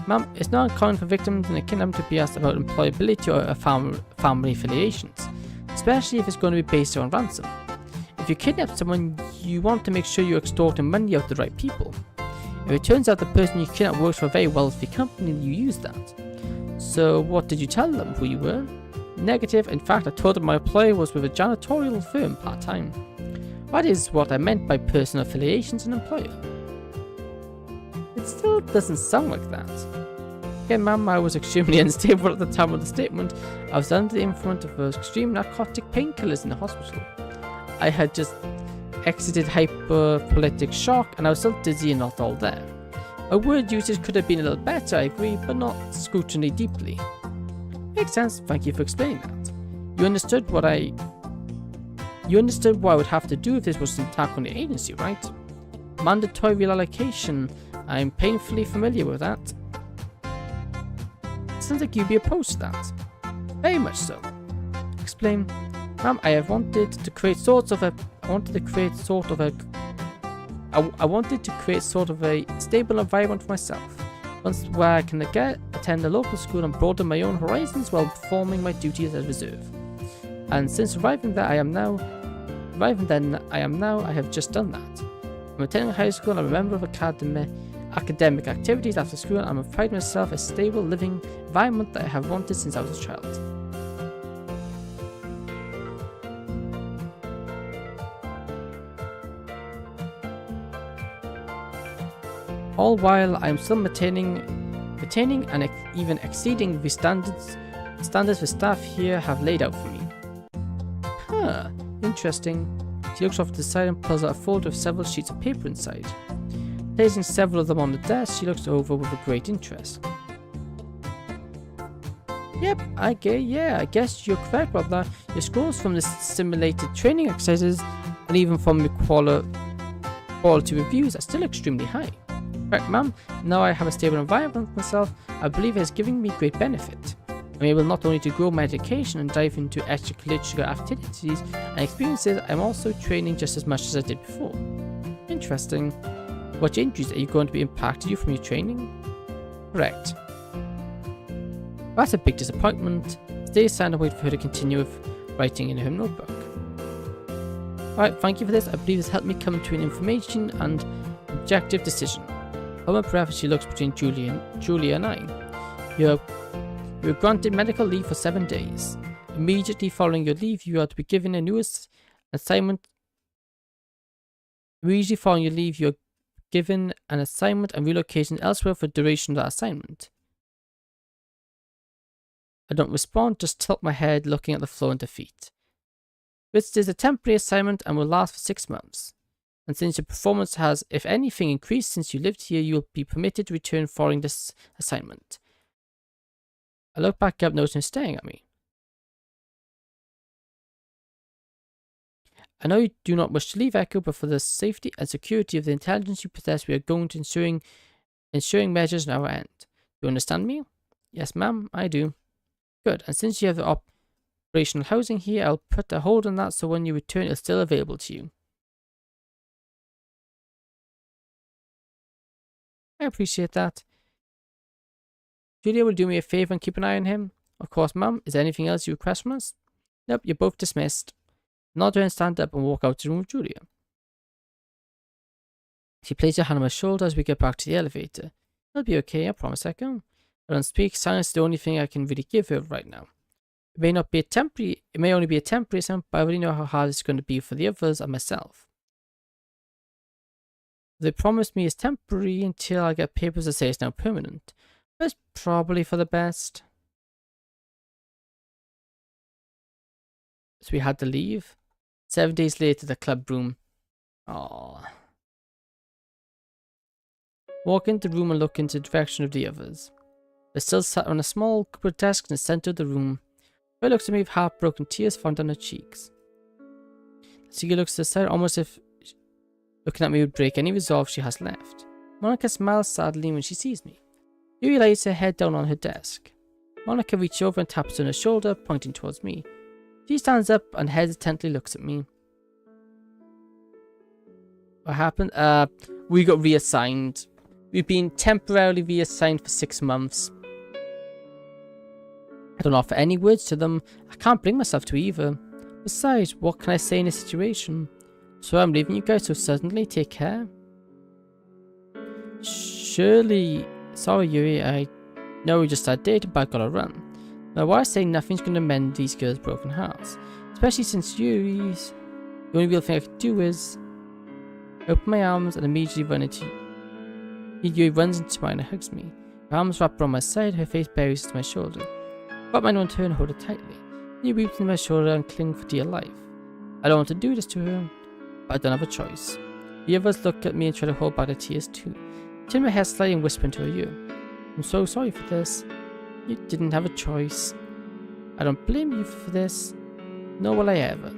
Ma'am, it's not uncommon for victims in a kingdom to be asked about employability or family affiliations, especially if it's going to be based on ransom. If you kidnap someone, you want to make sure you're extorting money out of the right people. If it turns out the person you kidnapped works for a very wealthy company, you use that. So what did you tell them who you were? Negative. In fact, I told them my employer was with a janitorial firm part-time. That is what I meant by personal affiliations and employer. It still doesn't sound like that. Again, ma'am, I was extremely unstable at the time of the statement. I was under the influence of extreme narcotic painkillers in the hospital. I had just exited hyperpolitic shock and I was still dizzy and not all there. My word usage could have been a little better, I agree, but not scrutiny deeply. Makes sense, thank you for explaining that. You understood what I would have to do if this was an attack on the agency, right? Mandatory reallocation. I'm painfully familiar with that. Sounds like you'd be opposed to that. Very much so. Explain. Ma'am, I wanted to create sort of a stable environment for myself. Once where I can attend a local school and broaden my own horizons while performing my duties as reserve. And since arriving there, I have just done that. I'm attending high school and I'm a member of academic activities after school, and I'm providing myself a stable living environment that I have wanted since I was a child. All while I am still maintaining and even exceeding the standards the staff here have laid out for me. Huh, interesting. She looks off to the side and pulls out a folder with several sheets of paper inside. Placing several of them on the desk, she looks over with a great interest. Yep, I guess you're correct about that. Your scores from the simulated training exercises and even from the quality reviews are still extremely high. Correct, ma'am. Now I have a stable environment myself, I believe it has given me great benefit. I'm able not only to grow my education and dive into extracurricular activities and experiences, I'm also training just as much as I did before. Interesting. What injuries are you going to be impacted you from your training? Correct. That's a big disappointment. Stay aside and wait for her to continue with writing in her notebook. Alright, thank you for this. I believe this helped me come to an information and objective decision. Hold my breath as she looks between Julia and I. You're granted medical leave for 7 days. Immediately following your leave, you are to be given a new assignment. Immediately following your leave, you're given an assignment and relocation elsewhere for the duration of that assignment. I don't respond, just tilt my head looking at the floor in defeat. This is a temporary assignment and will last for 6 months. And since your performance has, if anything, increased since you lived here, you will be permitted to return following this assignment. I look back up, noticing her staring at me. I know you do not wish to leave Echo, but for the safety and security of the intelligence you possess, we are going to ensuring measures on our end. You understand me? Yes, ma'am, I do. Good. And since you have the operational housing here, I'll put a hold on that so when you return, it's still available to you. I appreciate that. Julia will do me a favor and keep an eye on him. Of course, ma'am. Is there anything else you request from us? Nope, you're both dismissed. Nod her and stand up and walk out to the room with Julia. She placed her hand on my shoulder as we get back to the elevator. It'll be okay, I promise, Echo. I don't speak. Silence is the only thing I can really give her right now. It may only be a temporary sound, but I already know how hard it's going to be for the others and myself. They promised me it's temporary until I get papers that say it's now permanent. But it's probably for the best. So we had to leave. 7 days later, the club room. Aww. Walk into the room and look into the direction of the others. They still sat on a small cupboard desk in the center of the room. She looks at me with heartbroken tears falling down her cheeks. Sige looks to the side, almost as if looking at me would break any resolve she has left. Monica smiles sadly when she sees me. Yuri lays her head down on her desk. Monica reaches over and taps on her shoulder, pointing towards me. She stands up and hesitantly looks at me. What happened? We got reassigned. We've been temporarily reassigned for 6 months. I don't offer any words to them. I can't bring myself to either. Besides, what can I say in this situation? So I'm leaving you guys so suddenly. Take care. Surely. Sorry, Yuri. I know we just started dating, but I gotta run. My wife's saying nothing's gonna mend these girls' broken hearts. Especially since Yuri's. The only real thing I can do is open my arms and immediately run into Yuri runs into mine and hugs me. Her arms wrapped around my side, her face buries to my shoulder. But mine won't turn and hold her tightly. He weeps in my shoulder and clings for dear life. I don't want to do this to her, but I don't have a choice. The others look at me and try to hold back their tears too. I turn my head slightly and whisper into her ear. I'm so sorry for this. You didn't have a choice. I don't blame you for this. Nor will I ever.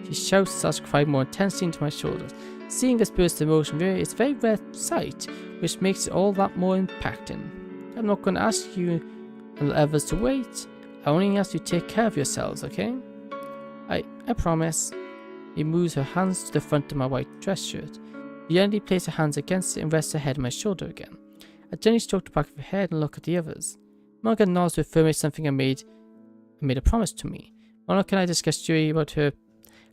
She shouts and starts crying more intensely into my shoulders. Seeing this burst of emotion is a very rare sight, which makes it all that more impacting. I'm not going to ask you and the others to wait. I only ask you to take care of yourselves, okay? I promise. He moves her hands to the front of my white dress shirt. She gently places her hands against it and rests her head on my shoulder again. I gently stroke the back of her head and look at the others. Monica nods to affirm something I made a promise to me. Monica and I discussed Yuri about her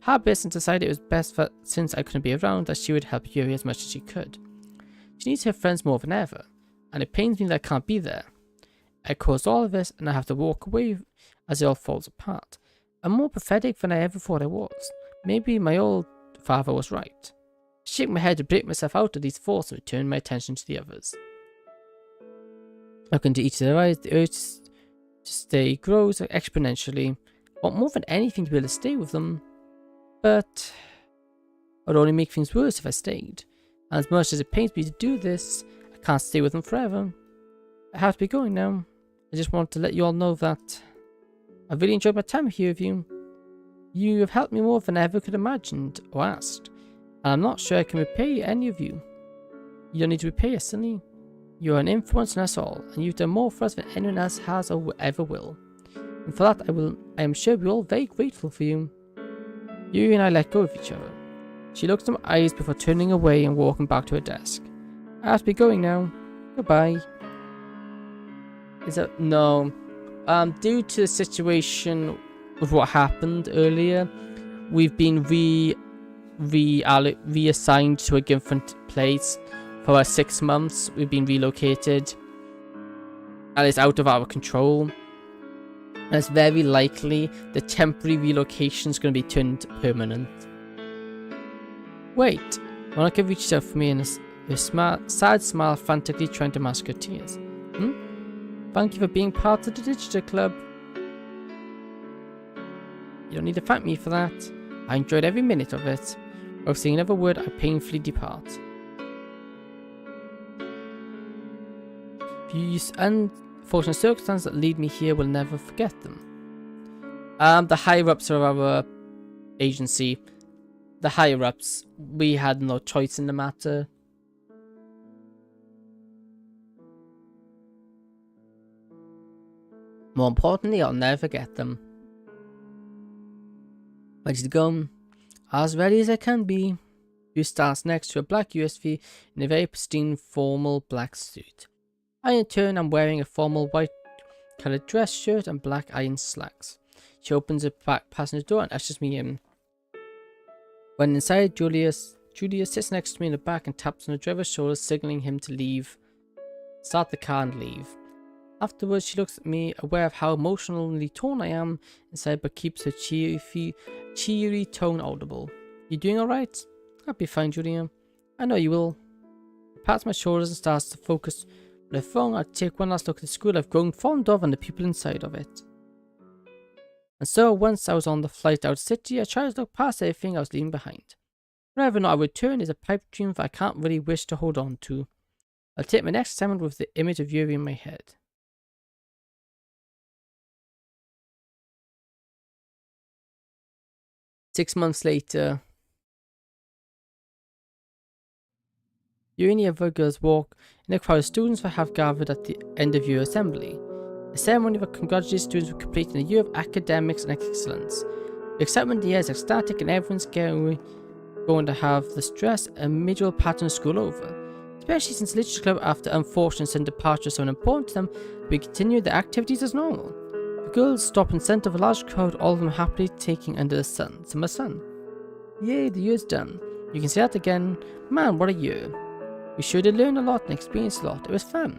habits and decided it was best that since I couldn't be around that she would help Yuri as much as she could. She needs her friends more than ever, and it pains me that I can't be there. I caused all of this and I have to walk away as it all falls apart. I'm more pathetic than I ever thought I was. Maybe my old father was right. I shake my head to break myself out of these thoughts and return my attention to the others. Looking into each of their eyes, the urge to stay grows exponentially. I want more than anything to be able to stay with them, but it would only make things worse if I stayed. And as much as it pains me to do this, I can't stay with them forever. I have to be going now. I just want to let you all know that I've really enjoyed my time here with you. You have helped me more than I ever could have imagined or asked, and I'm not sure I can repay any of you. You don't need to repay us, Sunny. You are an influence on us all, and you've done more for us than anyone else has or ever will. And for that, I am sure we're all very grateful for you. Yuri and I let go of each other. She looks in my eyes before turning away and walking back to her desk. I have to be going now. Goodbye. Is that no? Due to the situation with what happened earlier, we've been reassigned to a different place for our 6 months. We've been relocated, and it's out of our control. And it's very likely the temporary relocation is going to be turned permanent. Wait, Monica reaches out for me and her sad smile frantically trying to mask her tears. Thank you for being part of the Digital Club. You don't need to thank me for that. I enjoyed every minute of it. Without saying another word, I painfully depart. These unfortunate circumstances that lead me here will never forget them. The higher-ups of our agency, the higher-ups, we had no choice in the matter. More importantly, I'll never forget them. Ready to go? As ready as I can be. You starts next to a black USV in a very pristine formal black suit. I in turn am wearing a formal white coloured dress shirt and black iron slacks. She opens the back passenger door and ushers me in. When inside, Julia Julia sits next to me in the back and taps on the driver's shoulder, signaling him to leave. Start the car and leave. Afterwards, she looks at me, aware of how emotionally torn I am inside, but keeps her cheery tone audible. You doing alright? I'll be fine, Julia. I know you will. She pats my shoulders and starts to focus. With her phone, I take one last look at the school I've grown fond of and the people inside of it. And so, once I was on the flight out of the city, I tried to look past everything I was leaving behind. Whenever or not I return is a pipe dream that I can't really wish to hold on to. I'll take my next assignment with the image of Yuri in my head. Six months later, Yuri and the other girls walk in a crowd of students that have gathered at the end of year assembly. A ceremony that congratulates students for completing a year of academics and excellence. The excitement in the air is ecstatic and everyone's going to have the stress and miserable pattern of school over. Especially since Literature Club, after unfortunate sudden departure so important to them, we continue their activities as normal. The girls stop in center of a large crowd, all of them happily taking under the summer sun. Yay, the year's done. You can say that again. Man, what a year. We sure did learn a lot and experience a lot. It was fun.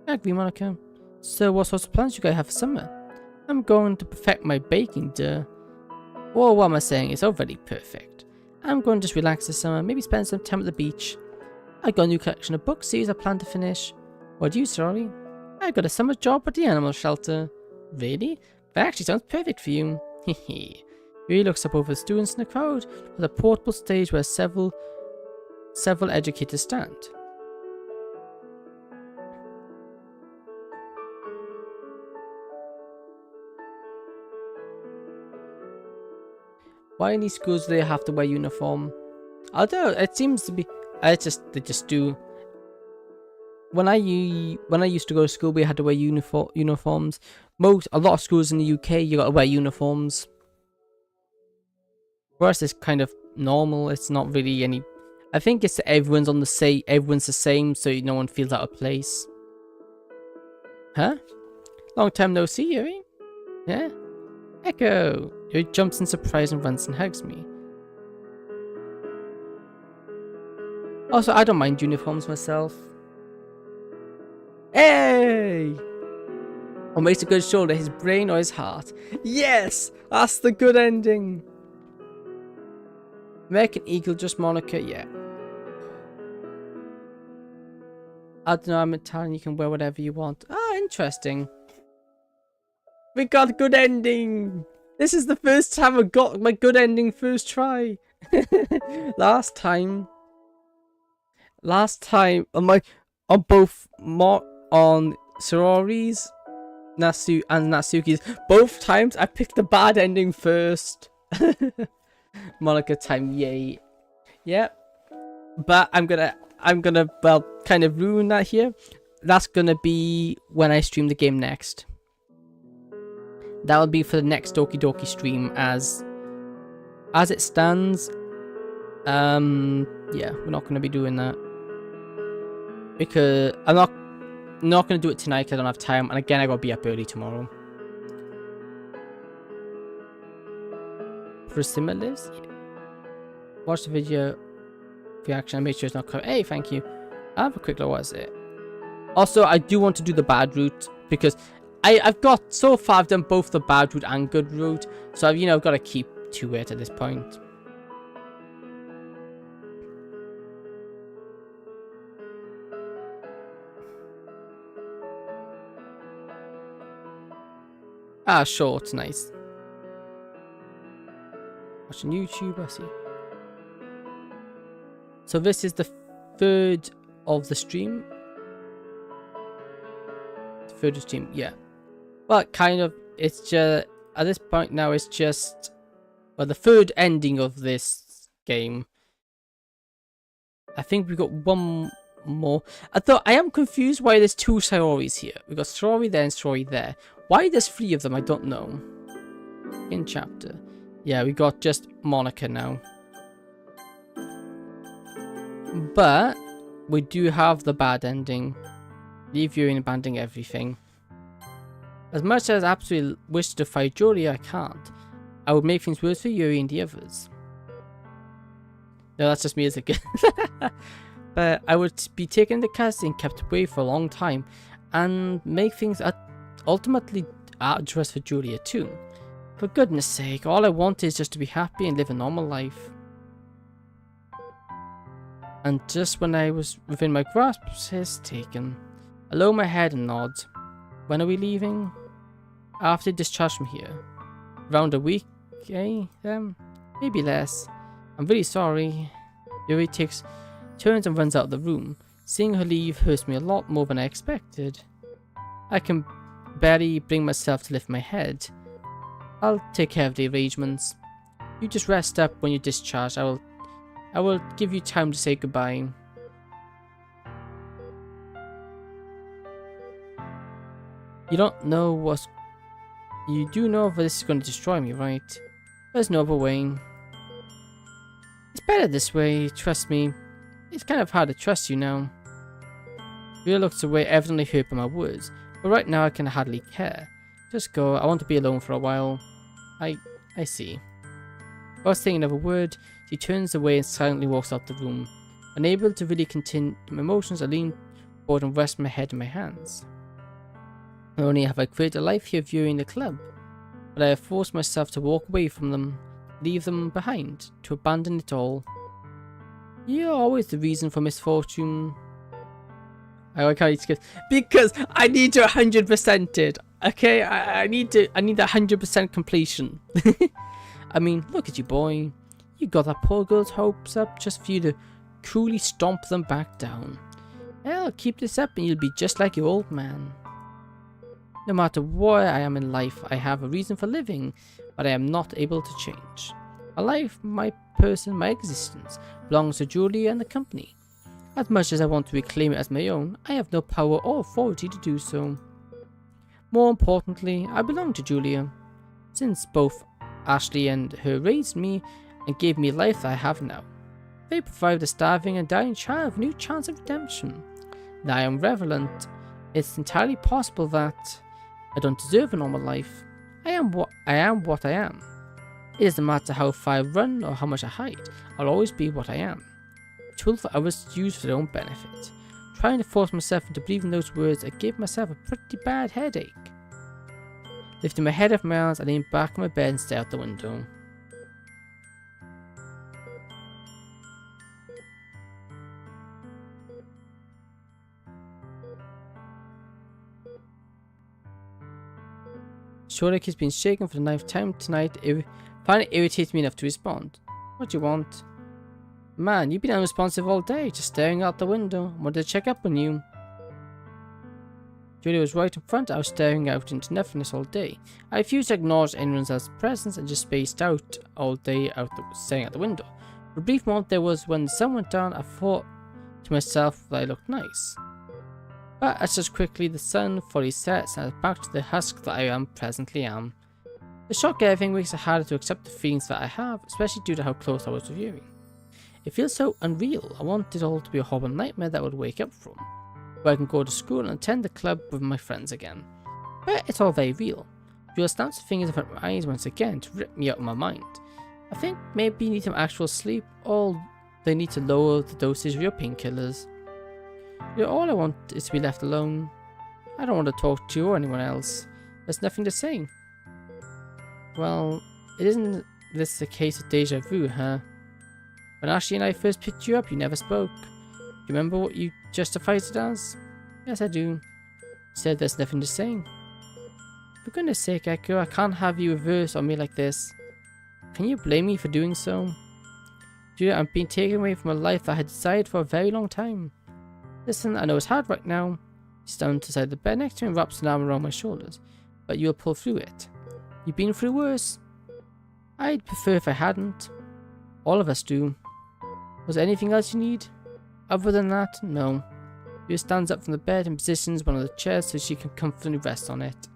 I agree, Monica. So what sorts of plans you guys have for summer? I'm going to perfect my baking, duh. Oh, what am I saying? It's already perfect. I'm going to just relax this summer, maybe spend some time at the beach. I got a new collection of book series I plan to finish. What do you, Sorry? I got a summer job at the animal shelter. Really? That actually sounds perfect for you. Hehe. Yuri looks up over the students in the crowd with a portable stage where several educators stand. Why in these schools do they have to wear uniform? Although it seems to be, they just do. When I used to go to school, we had to wear uniforms. A lot of schools in the UK, you got to wear uniforms. For us, it's kind of normal. It's not really any. I think it's that everyone's the same, so no one feels out of place. Huh? Long time no see, Yuri. Yeah. Echo! Yuri jumps in surprise and runs and hugs me. Also, I don't mind uniforms myself. Hey! What makes a good shoulder, his brain or his heart? Yes! That's the good ending! American Eagle, just Monica, yeah. I don't know, I'm Italian, you can wear whatever you want. Ah, interesting. We got a good ending! This is the first time I got my good ending first try. Last time on both on Sorori's and Natsuki's, both times I picked the bad ending first. Monica time, yay. Yep. But I'm gonna well kind of ruin that here. That's gonna be when I stream the game next. That'll be for the next Doki Doki stream as it stands. Yeah, we're not gonna be doing that. Because I'm not gonna do it tonight because I don't have time, and again I gotta be up early tomorrow. Priscilla lives? Yeah. Watch the video reaction and make sure it's not covered. Hey, thank you. I'll have a quick look. What is it? Also, I do want to do the bad route because I've got so far. I've done both the bad route and good route, so I've got to keep to it at this point. Ah, sure, it's nice. Watching YouTube, I see. So this is the third of the stream. Third stream, yeah. Well, kind of. It's just at this point now. It's just the third ending of this game. I think we got one more. I am confused why there's two Saoris here. We got Saori there and Saori there. Why there's three of them, I don't know. In chapter. Yeah, we got just Monica now. But we do have the bad ending. Leave you in abandoning everything. As much as I absolutely wish to fight Julia, I can't. I would make things worse for Yuri and the others. No, that's just me as a kid. But I would be taken into custody and kept away for a long time, and make things ultimately dangerous for Julia too. For goodness sake, all I want is just to be happy and live a normal life. And just when I was within my grasp, is taken. I lower my head and nod. When are we leaving? After discharge from here. Around a week, eh? Maybe less. I'm really sorry. Yuri turns and runs out of the room. Seeing her leave hurts me a lot more than I expected. I can barely bring myself to lift my head. I'll take care of the arrangements. You just rest up when you're discharged. I will give you time to say goodbye. You don't know what... You do know that this is going to destroy me, right? There's no other way. It's better this way, trust me. It's kind of hard to trust you now. Rhea looks away, evidently hurt by my words, but right now I can hardly care. Just go, I want to be alone for a while. I see. Without saying another word, she turns away and silently walks out the room. Unable to really contain my emotions, I lean forward and rest my head in my hands. Not only have I created a life here viewing the club, but I have forced myself to walk away from them, leave them behind, to abandon it all. You're always the reason for misfortune. I like how he skips because I need to 100% it. Okay, I need the 100% completion. I mean, look at you, boy. You got that poor girl's hopes up just for you to coolly stomp them back down. Well, keep this up and you'll be just like your old man. No matter where I am in life, I have a reason for living, but I am not able to change. My life, my person, my existence belongs to Julia and the company. As much as I want to reclaim it as my own, I have no power or authority to do so. More importantly, I belong to Julia, since both Ashley and her raised me and gave me the life that I have now. They provide the starving and dying child a new chance of redemption. Now I am relevant. It's entirely possible that I don't deserve a normal life. I am what I am. It doesn't matter how far I run or how much I hide, I'll always be what I am. A tool for others to use for their own benefit. Trying to force myself into believing those words, I gave myself a pretty bad headache. Lifting my head off my arms, I leaned back on my bed and stared out the window. Shodak has been shaken for the ninth time tonight. It finally irritates me enough to respond. What do you want? Man, you've been unresponsive all day, just staring out the window. I wanted to check up on you. Julia was right in front. I was staring out into nothingness all day. I refused to acknowledge anyone else's presence and just spaced out all day staring out the window. For a brief moment there was when the sun went down, I thought to myself that I looked nice. But as just quickly the sun fully sets and I was back to the husk that I presently am. The shock of everything makes it harder to accept the feelings that I have, especially due to how close I was to viewing. It feels so unreal. I want it all to be a horrible nightmare that I would wake up from, where I can go to school and attend the club with my friends again. But it's all very real. Julia snaps her fingers in front of my eyes once again to rip me out of my mind. I think maybe you need some actual sleep, or they need to lower the dosage of your painkillers. All I want is to be left alone. I don't want to talk to you or anyone else. There's nothing to say. Well, isn't this a case of deja vu, huh? When Ashley and I first picked you up, you never spoke. Do you remember what you justified it as? Yes, I do. You said there's nothing to say. For goodness sake, Echo, I can't have you reverse on me like this. Can you blame me for doing so? Julia, I'm being taken away from a life that I had desired for a very long time. Listen, I know it's hard right now. He's down to the side of the bed next to me and wraps an arm around my shoulders. But you'll pull through it. You've been through worse. I'd prefer if I hadn't. All of us do. Was there anything else you need? Other than that, no. Julia stands up from the bed and positions one of the chairs so she can comfortably rest on it.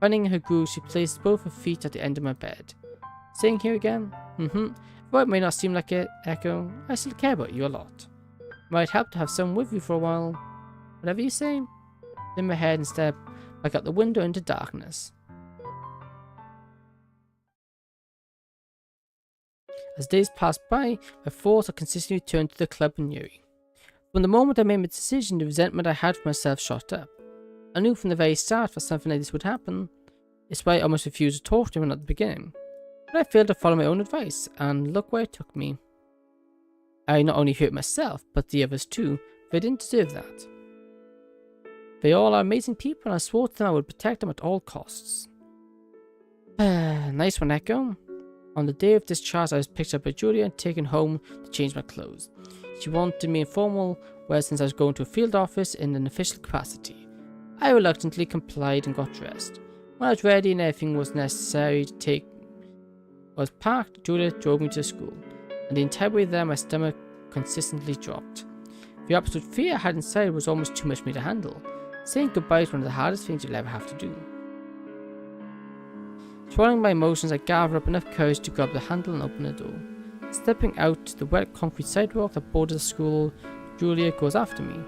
Finding her groove, she places both her feet at the end of my bed. Staying here again? Though it may not seem like it, Echo, I still care about you a lot. It might help to have someone with you for a while. Whatever you say. Then my head and step back out the window into darkness. As days passed by, my thoughts are consistently turned to the club and Yuri. From the moment I made my decision, the resentment I had for myself shot up. I knew from the very start that something like this would happen. It's why I almost refused to talk to him at the beginning. But I failed to follow my own advice, and look where it took me. I not only hurt myself, but the others too. They didn't deserve that. They all are amazing people, and I swore to them I would protect them at all costs. Nice one, Echo. On the day of discharge, I was picked up by Julia and taken home to change my clothes. She wanted me in formal wear since I was going to a field office in an official capacity. I reluctantly complied and got dressed. When I was ready and everything was necessary to take was parked, Julia drove me to school, and the entire way there my stomach consistently dropped. The absolute fear I had inside was almost too much for me to handle. Saying goodbye is one of the hardest things you'll ever have to do. Swallowing my emotions, I gathered up enough courage to grab the handle and open the door. Stepping out to the wet concrete sidewalk that borders the school, Julia goes after me.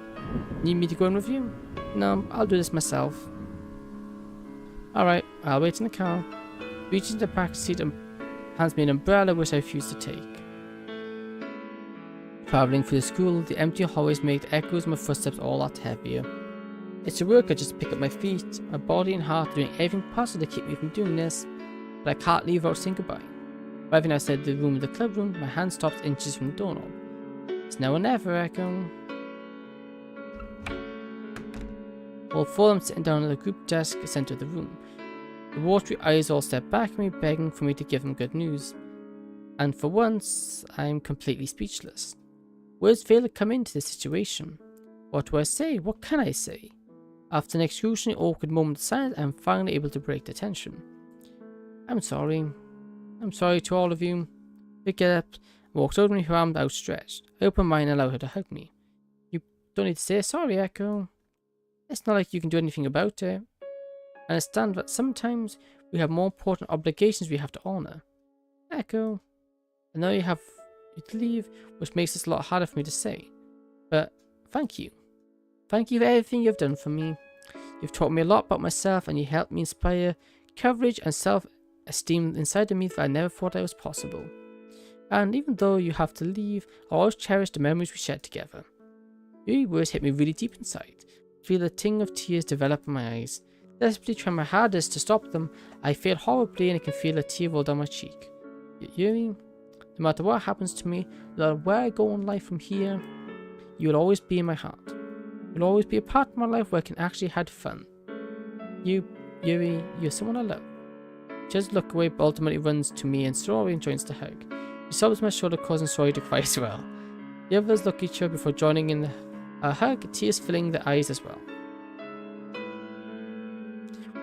Need me to go in with you? No, I'll do this myself. Alright, I'll wait in the car. Reaches the back seat and hands me an umbrella which I refuse to take. Travelling through the school, the empty hallways make the echoes of my footsteps all that heavier. It's a work I just pick up my feet. My body and heart are doing everything possible to keep me from doing this, but I can't leave without saying goodbye. Arriving outside the room of the club room, my hand stops inches from the doorknob. It's now or never, Echo. All four of them sitting down at the group desk at the centre of the room. The watery eyes all step back at me, begging for me to give them good news. And for once, I'm completely speechless. Words fail to come into this situation. What do I say? What can I say? After an excruciatingly awkward moment of silence, I am finally able to break the tension. I'm sorry. I'm sorry to all of you. Pick it up and walks over me, her arms outstretched. I open mine and allow her to hug me. You don't need to say sorry, Echo. It's not like you can do anything about it. I understand that sometimes we have more important obligations we have to honour. Echo, I know you have to leave, which makes this a lot harder for me to say. But thank you. Thank you for everything you've done for me. You've taught me a lot about myself, and you helped me inspire courage and self-esteem inside of me that I never thought I was possible. And even though you have to leave, I always cherish the memories we shared together. Your words hit me really deep inside. I feel a ting of tears develop in my eyes. Desperately trying my hardest to stop them, I fail horribly and I can feel a tear roll down my cheek. Yuri, no matter what happens to me, no matter where I go in life from here, you will always be in my heart. You'll always be a part of my life where I can actually have fun. Yuri, you're someone I love. She doesn't look away, but ultimately runs to me and slowly joins the hug. She sobs my shoulder, causing Sori to cry as well. The others look at each other before joining in a hug, tears filling their eyes as well.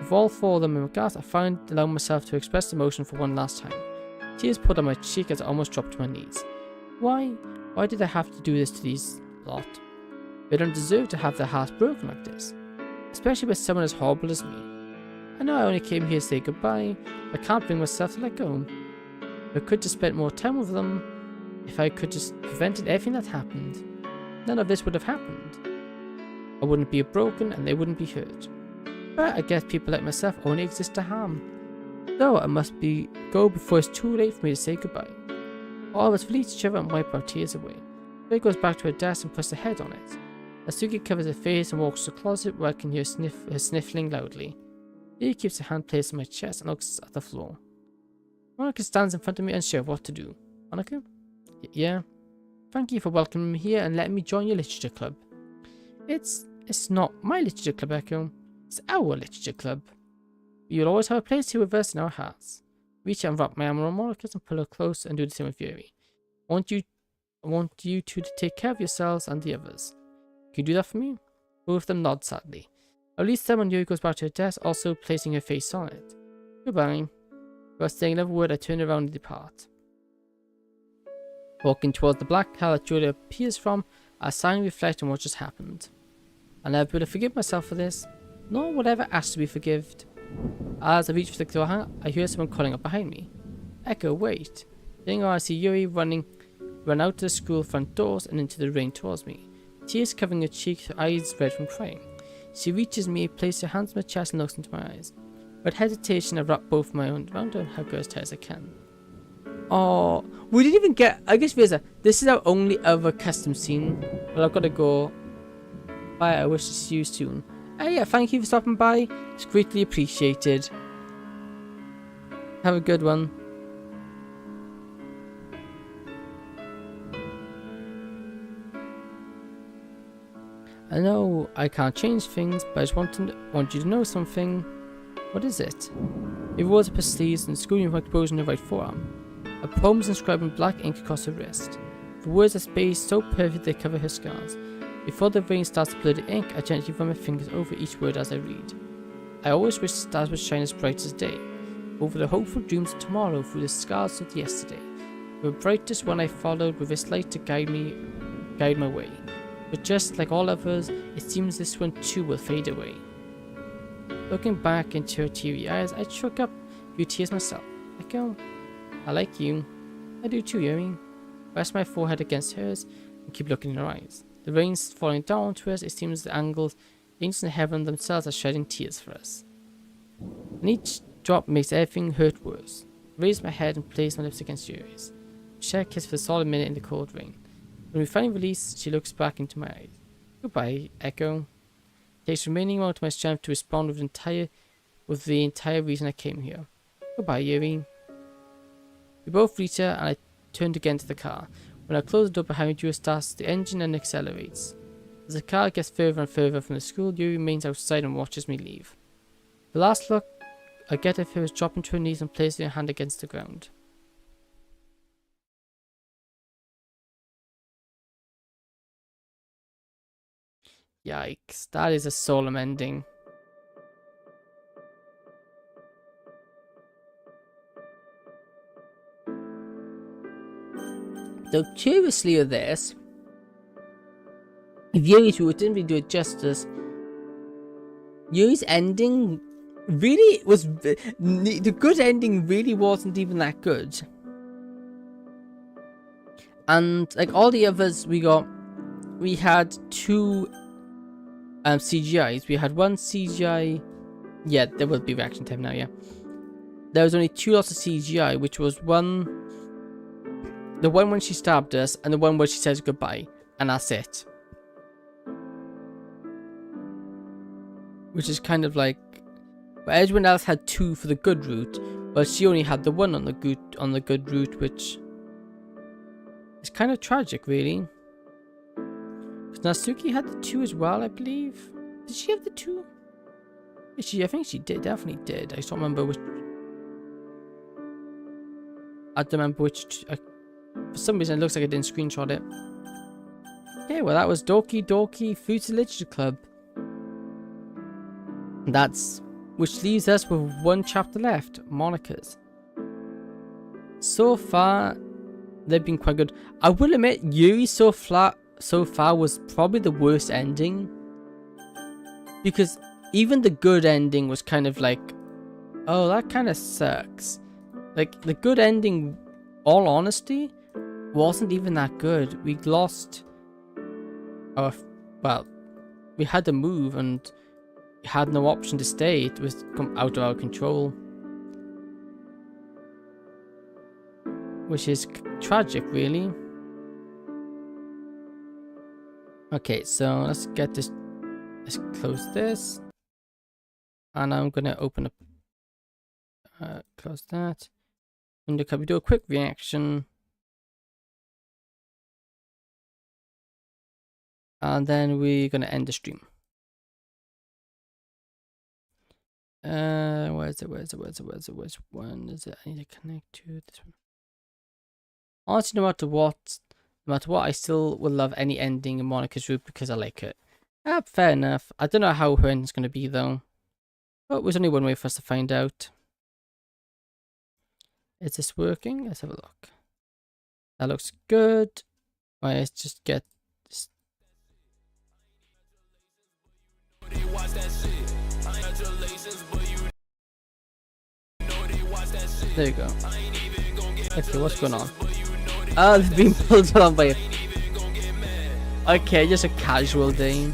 With all four of them in my grasp, I finally allow myself to express emotion for one last time. Tears poured on my cheek as I almost dropped to my knees. Why did I have to do this to these lot? They don't deserve to have their hearts broken like this, especially with someone as horrible as me. I know I only came here to say goodbye, but I can't bring myself to let go. If I could just spend more time with them, if I could just prevented everything that happened, none of this would have happened. I wouldn't be broken and they wouldn't be hurt. But I guess people like myself only exist to harm. So I must go before it's too late for me to say goodbye. All of us release each other and wipe our tears away. Ray goes back to her desk and puts her head on it. Asuki covers her face and walks to the closet where I can hear her sniffling loudly. Lee keeps her hand placed on my chest and looks at the floor. Monica stands in front of me unsure of what to do. Monica? Yeah? Thank you for welcoming me here and letting me join your literature club. It's not my literature club, Echo. It's our literature club. You'll always have a place here with us in our hearts. Reach out and wrap my arm around Monica's and pull her close and do the same with Yuri. I want you two to take care of yourselves and the others. Can you do that for me? Both of them nod sadly. I release them and Yuri goes back to her desk, also placing her face on it. Goodbye. Without saying another word, I turn around and depart. Walking towards the black hell that Julia appears from, I silently reflect on what just happened. I'll never be able to forgive myself for this, nor will I ever ask to be forgived. As I reach for the door handle, I hear someone calling up behind me. Echo, wait. Turning around, I see Yuri run out to the school front doors and into the rain towards me. Tears covering her cheeks, her eyes red from crying. She reaches me, places her hands on my chest and looks into my eyes. With hesitation, I wrap both my arms around her and hug her as tight as I can. Oh, we didn't even get. I guess this is our only other custom scene. Well, I've got to go. Bye. I wish to see you soon. Yeah, thank you for stopping by. It's greatly appreciated. Have a good one. I know I can't change things, but I just want you to know something. What is it? It was a sleeves and school uniform exposed in the right forearm. A poem is inscribed in black ink across her wrist. The words are spaced so perfect they cover her scars. Before the rain starts to blur the ink, I gently run my fingers over each word as I read. I always wish the stars would shine as bright as day, over the hopeful dreams of tomorrow through the scars of yesterday. The brightest one I followed with its light to guide my way. But just like all others, it seems this one too will fade away. Looking back into her teary eyes, I choke up a few tears myself. I go, I like you. I do too, Yuri. Rest my forehead against hers and keep looking in her eyes. The rain's falling down to us. It seems the angels in heaven themselves are shedding tears for us. And each drop makes everything hurt worse. I raise my head and place my lips against Yuri's. We share a kiss for a solid minute in the cold rain. When we finally release, she looks back into my eyes. Goodbye, Echo. It takes the remaining amount of my strength to respond with the entire reason I came here. Goodbye, Yuri. We both reach her and I turned again to the car. When I close the door behind Yuri starts the engine and accelerates. As the car gets further and further from the school, Yuri remains outside and watches me leave. The last look I get of her is dropping to her knees and placing her hand against the ground. Yikes, that is a solemn ending. So curiously of this, if Yuri's route didn't really do it justice, Yuri's ending really was, the good ending really wasn't even that good. And like all the others we had two CGIs. We had one CGI. Yeah, there will be reaction time now, yeah. There was only two lots of CGI, which was the one when she stabbed us, and the one where she says goodbye. And that's it. Which is kind of like, but everyone else had two for the good route, but she only had the one on the good route, which is kind of tragic, really. Natsuki had the two as well, I believe. Did she have the two? I think she did, definitely did. I just don't remember which. I don't remember which. For some reason, it looks like I didn't screenshot it. Okay, well, that was Doki Doki Future Literature Club. Which leaves us with one chapter left, Monica's. So far, they've been quite good. I will admit, Yuri so far was probably the worst ending, because even the good ending was kind of like, oh, that kind of sucks. Like, the good ending, all honesty, wasn't even that good. We lost our, well, we had to move and we had no option to stay. It was out of our control, which is tragic, really. Okay, so let's get this. Let's close this, and I'm gonna open up. Close that. And we do a quick reaction, and then we're gonna end the stream. Where's it? Which one is it? I need to connect to this one. Honestly, no matter what, I still will love any ending in Monica's route because I like it. Fair enough. I don't know how her ending's going to be though. But there's only one way for us to find out. Is this working? Let's have a look. That looks good. Right, let's just get this. There you go. Okay, what's going on? Oh, they've been pulled along by a... Okay, just a casual day.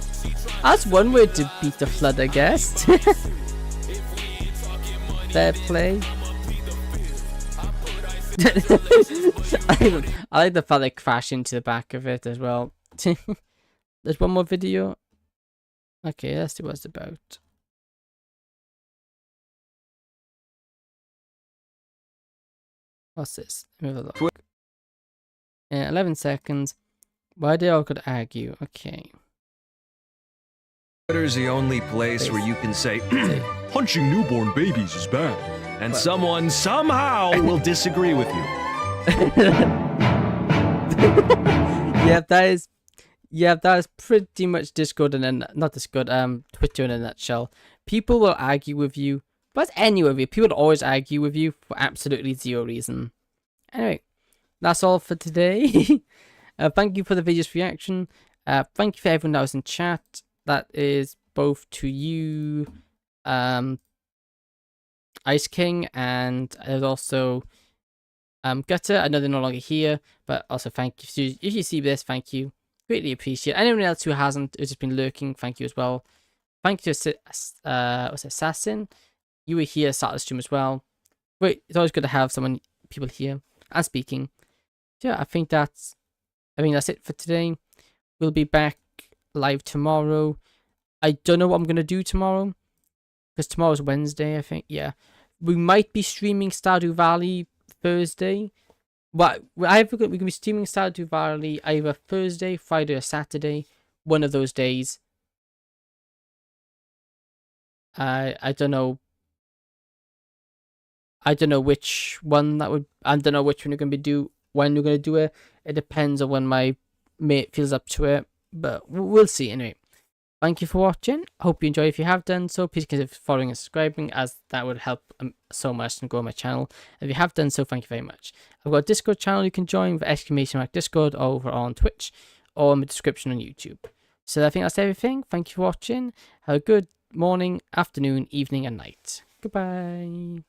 That's one way to beat the flood, I guess. Fair play. I like the fact they crash into the back of it as well. There's one more video. Okay, let's see what it's about. What's this? Let me have a look. 11 seconds. Why they all could argue? Okay. Twitter's the only place where you can say, punching newborn babies is bad, and someone somehow will disagree with you. Yeah, that is pretty much Discord and not Discord, Twitter in a nutshell. People will argue with you, but anyway, people will always argue with you for absolutely zero reason. Anyway, that's all for today. Thank you for the video's reaction. Thank you for everyone that was in chat. That is both to you, Ice King, and also Gutter. I know they're no longer here, but also thank you. So if you see this, thank you. Greatly appreciate it. Anyone else who hasn't, who's just been lurking, thank you as well. Thank you to Assassin. You were here, start the stream as well. Wait, it's always good to have people here and speaking. Yeah, I think that's it for today. We'll be back live tomorrow. I don't know what I'm gonna do tomorrow because tomorrow's Wednesday, I think. Yeah, we might be streaming Stardew Valley Thursday. But we can be streaming Stardew Valley either Thursday, Friday, or Saturday. One of those days. I don't know. I don't know which one that would. I don't know which one you're gonna be when you're gonna do it. It depends on when my mate feels up to it. But we'll see anyway. Thank you for watching. I hope you enjoy. If you have done so, please consider following and subscribing, as that would help so much and grow my channel. If you have done so, thank you very much. I've got a Discord channel you can join with ! Discord over on Twitch or in the description on YouTube. So I think that's everything. Thank you for watching. Have a good morning, afternoon, evening, and night. Goodbye.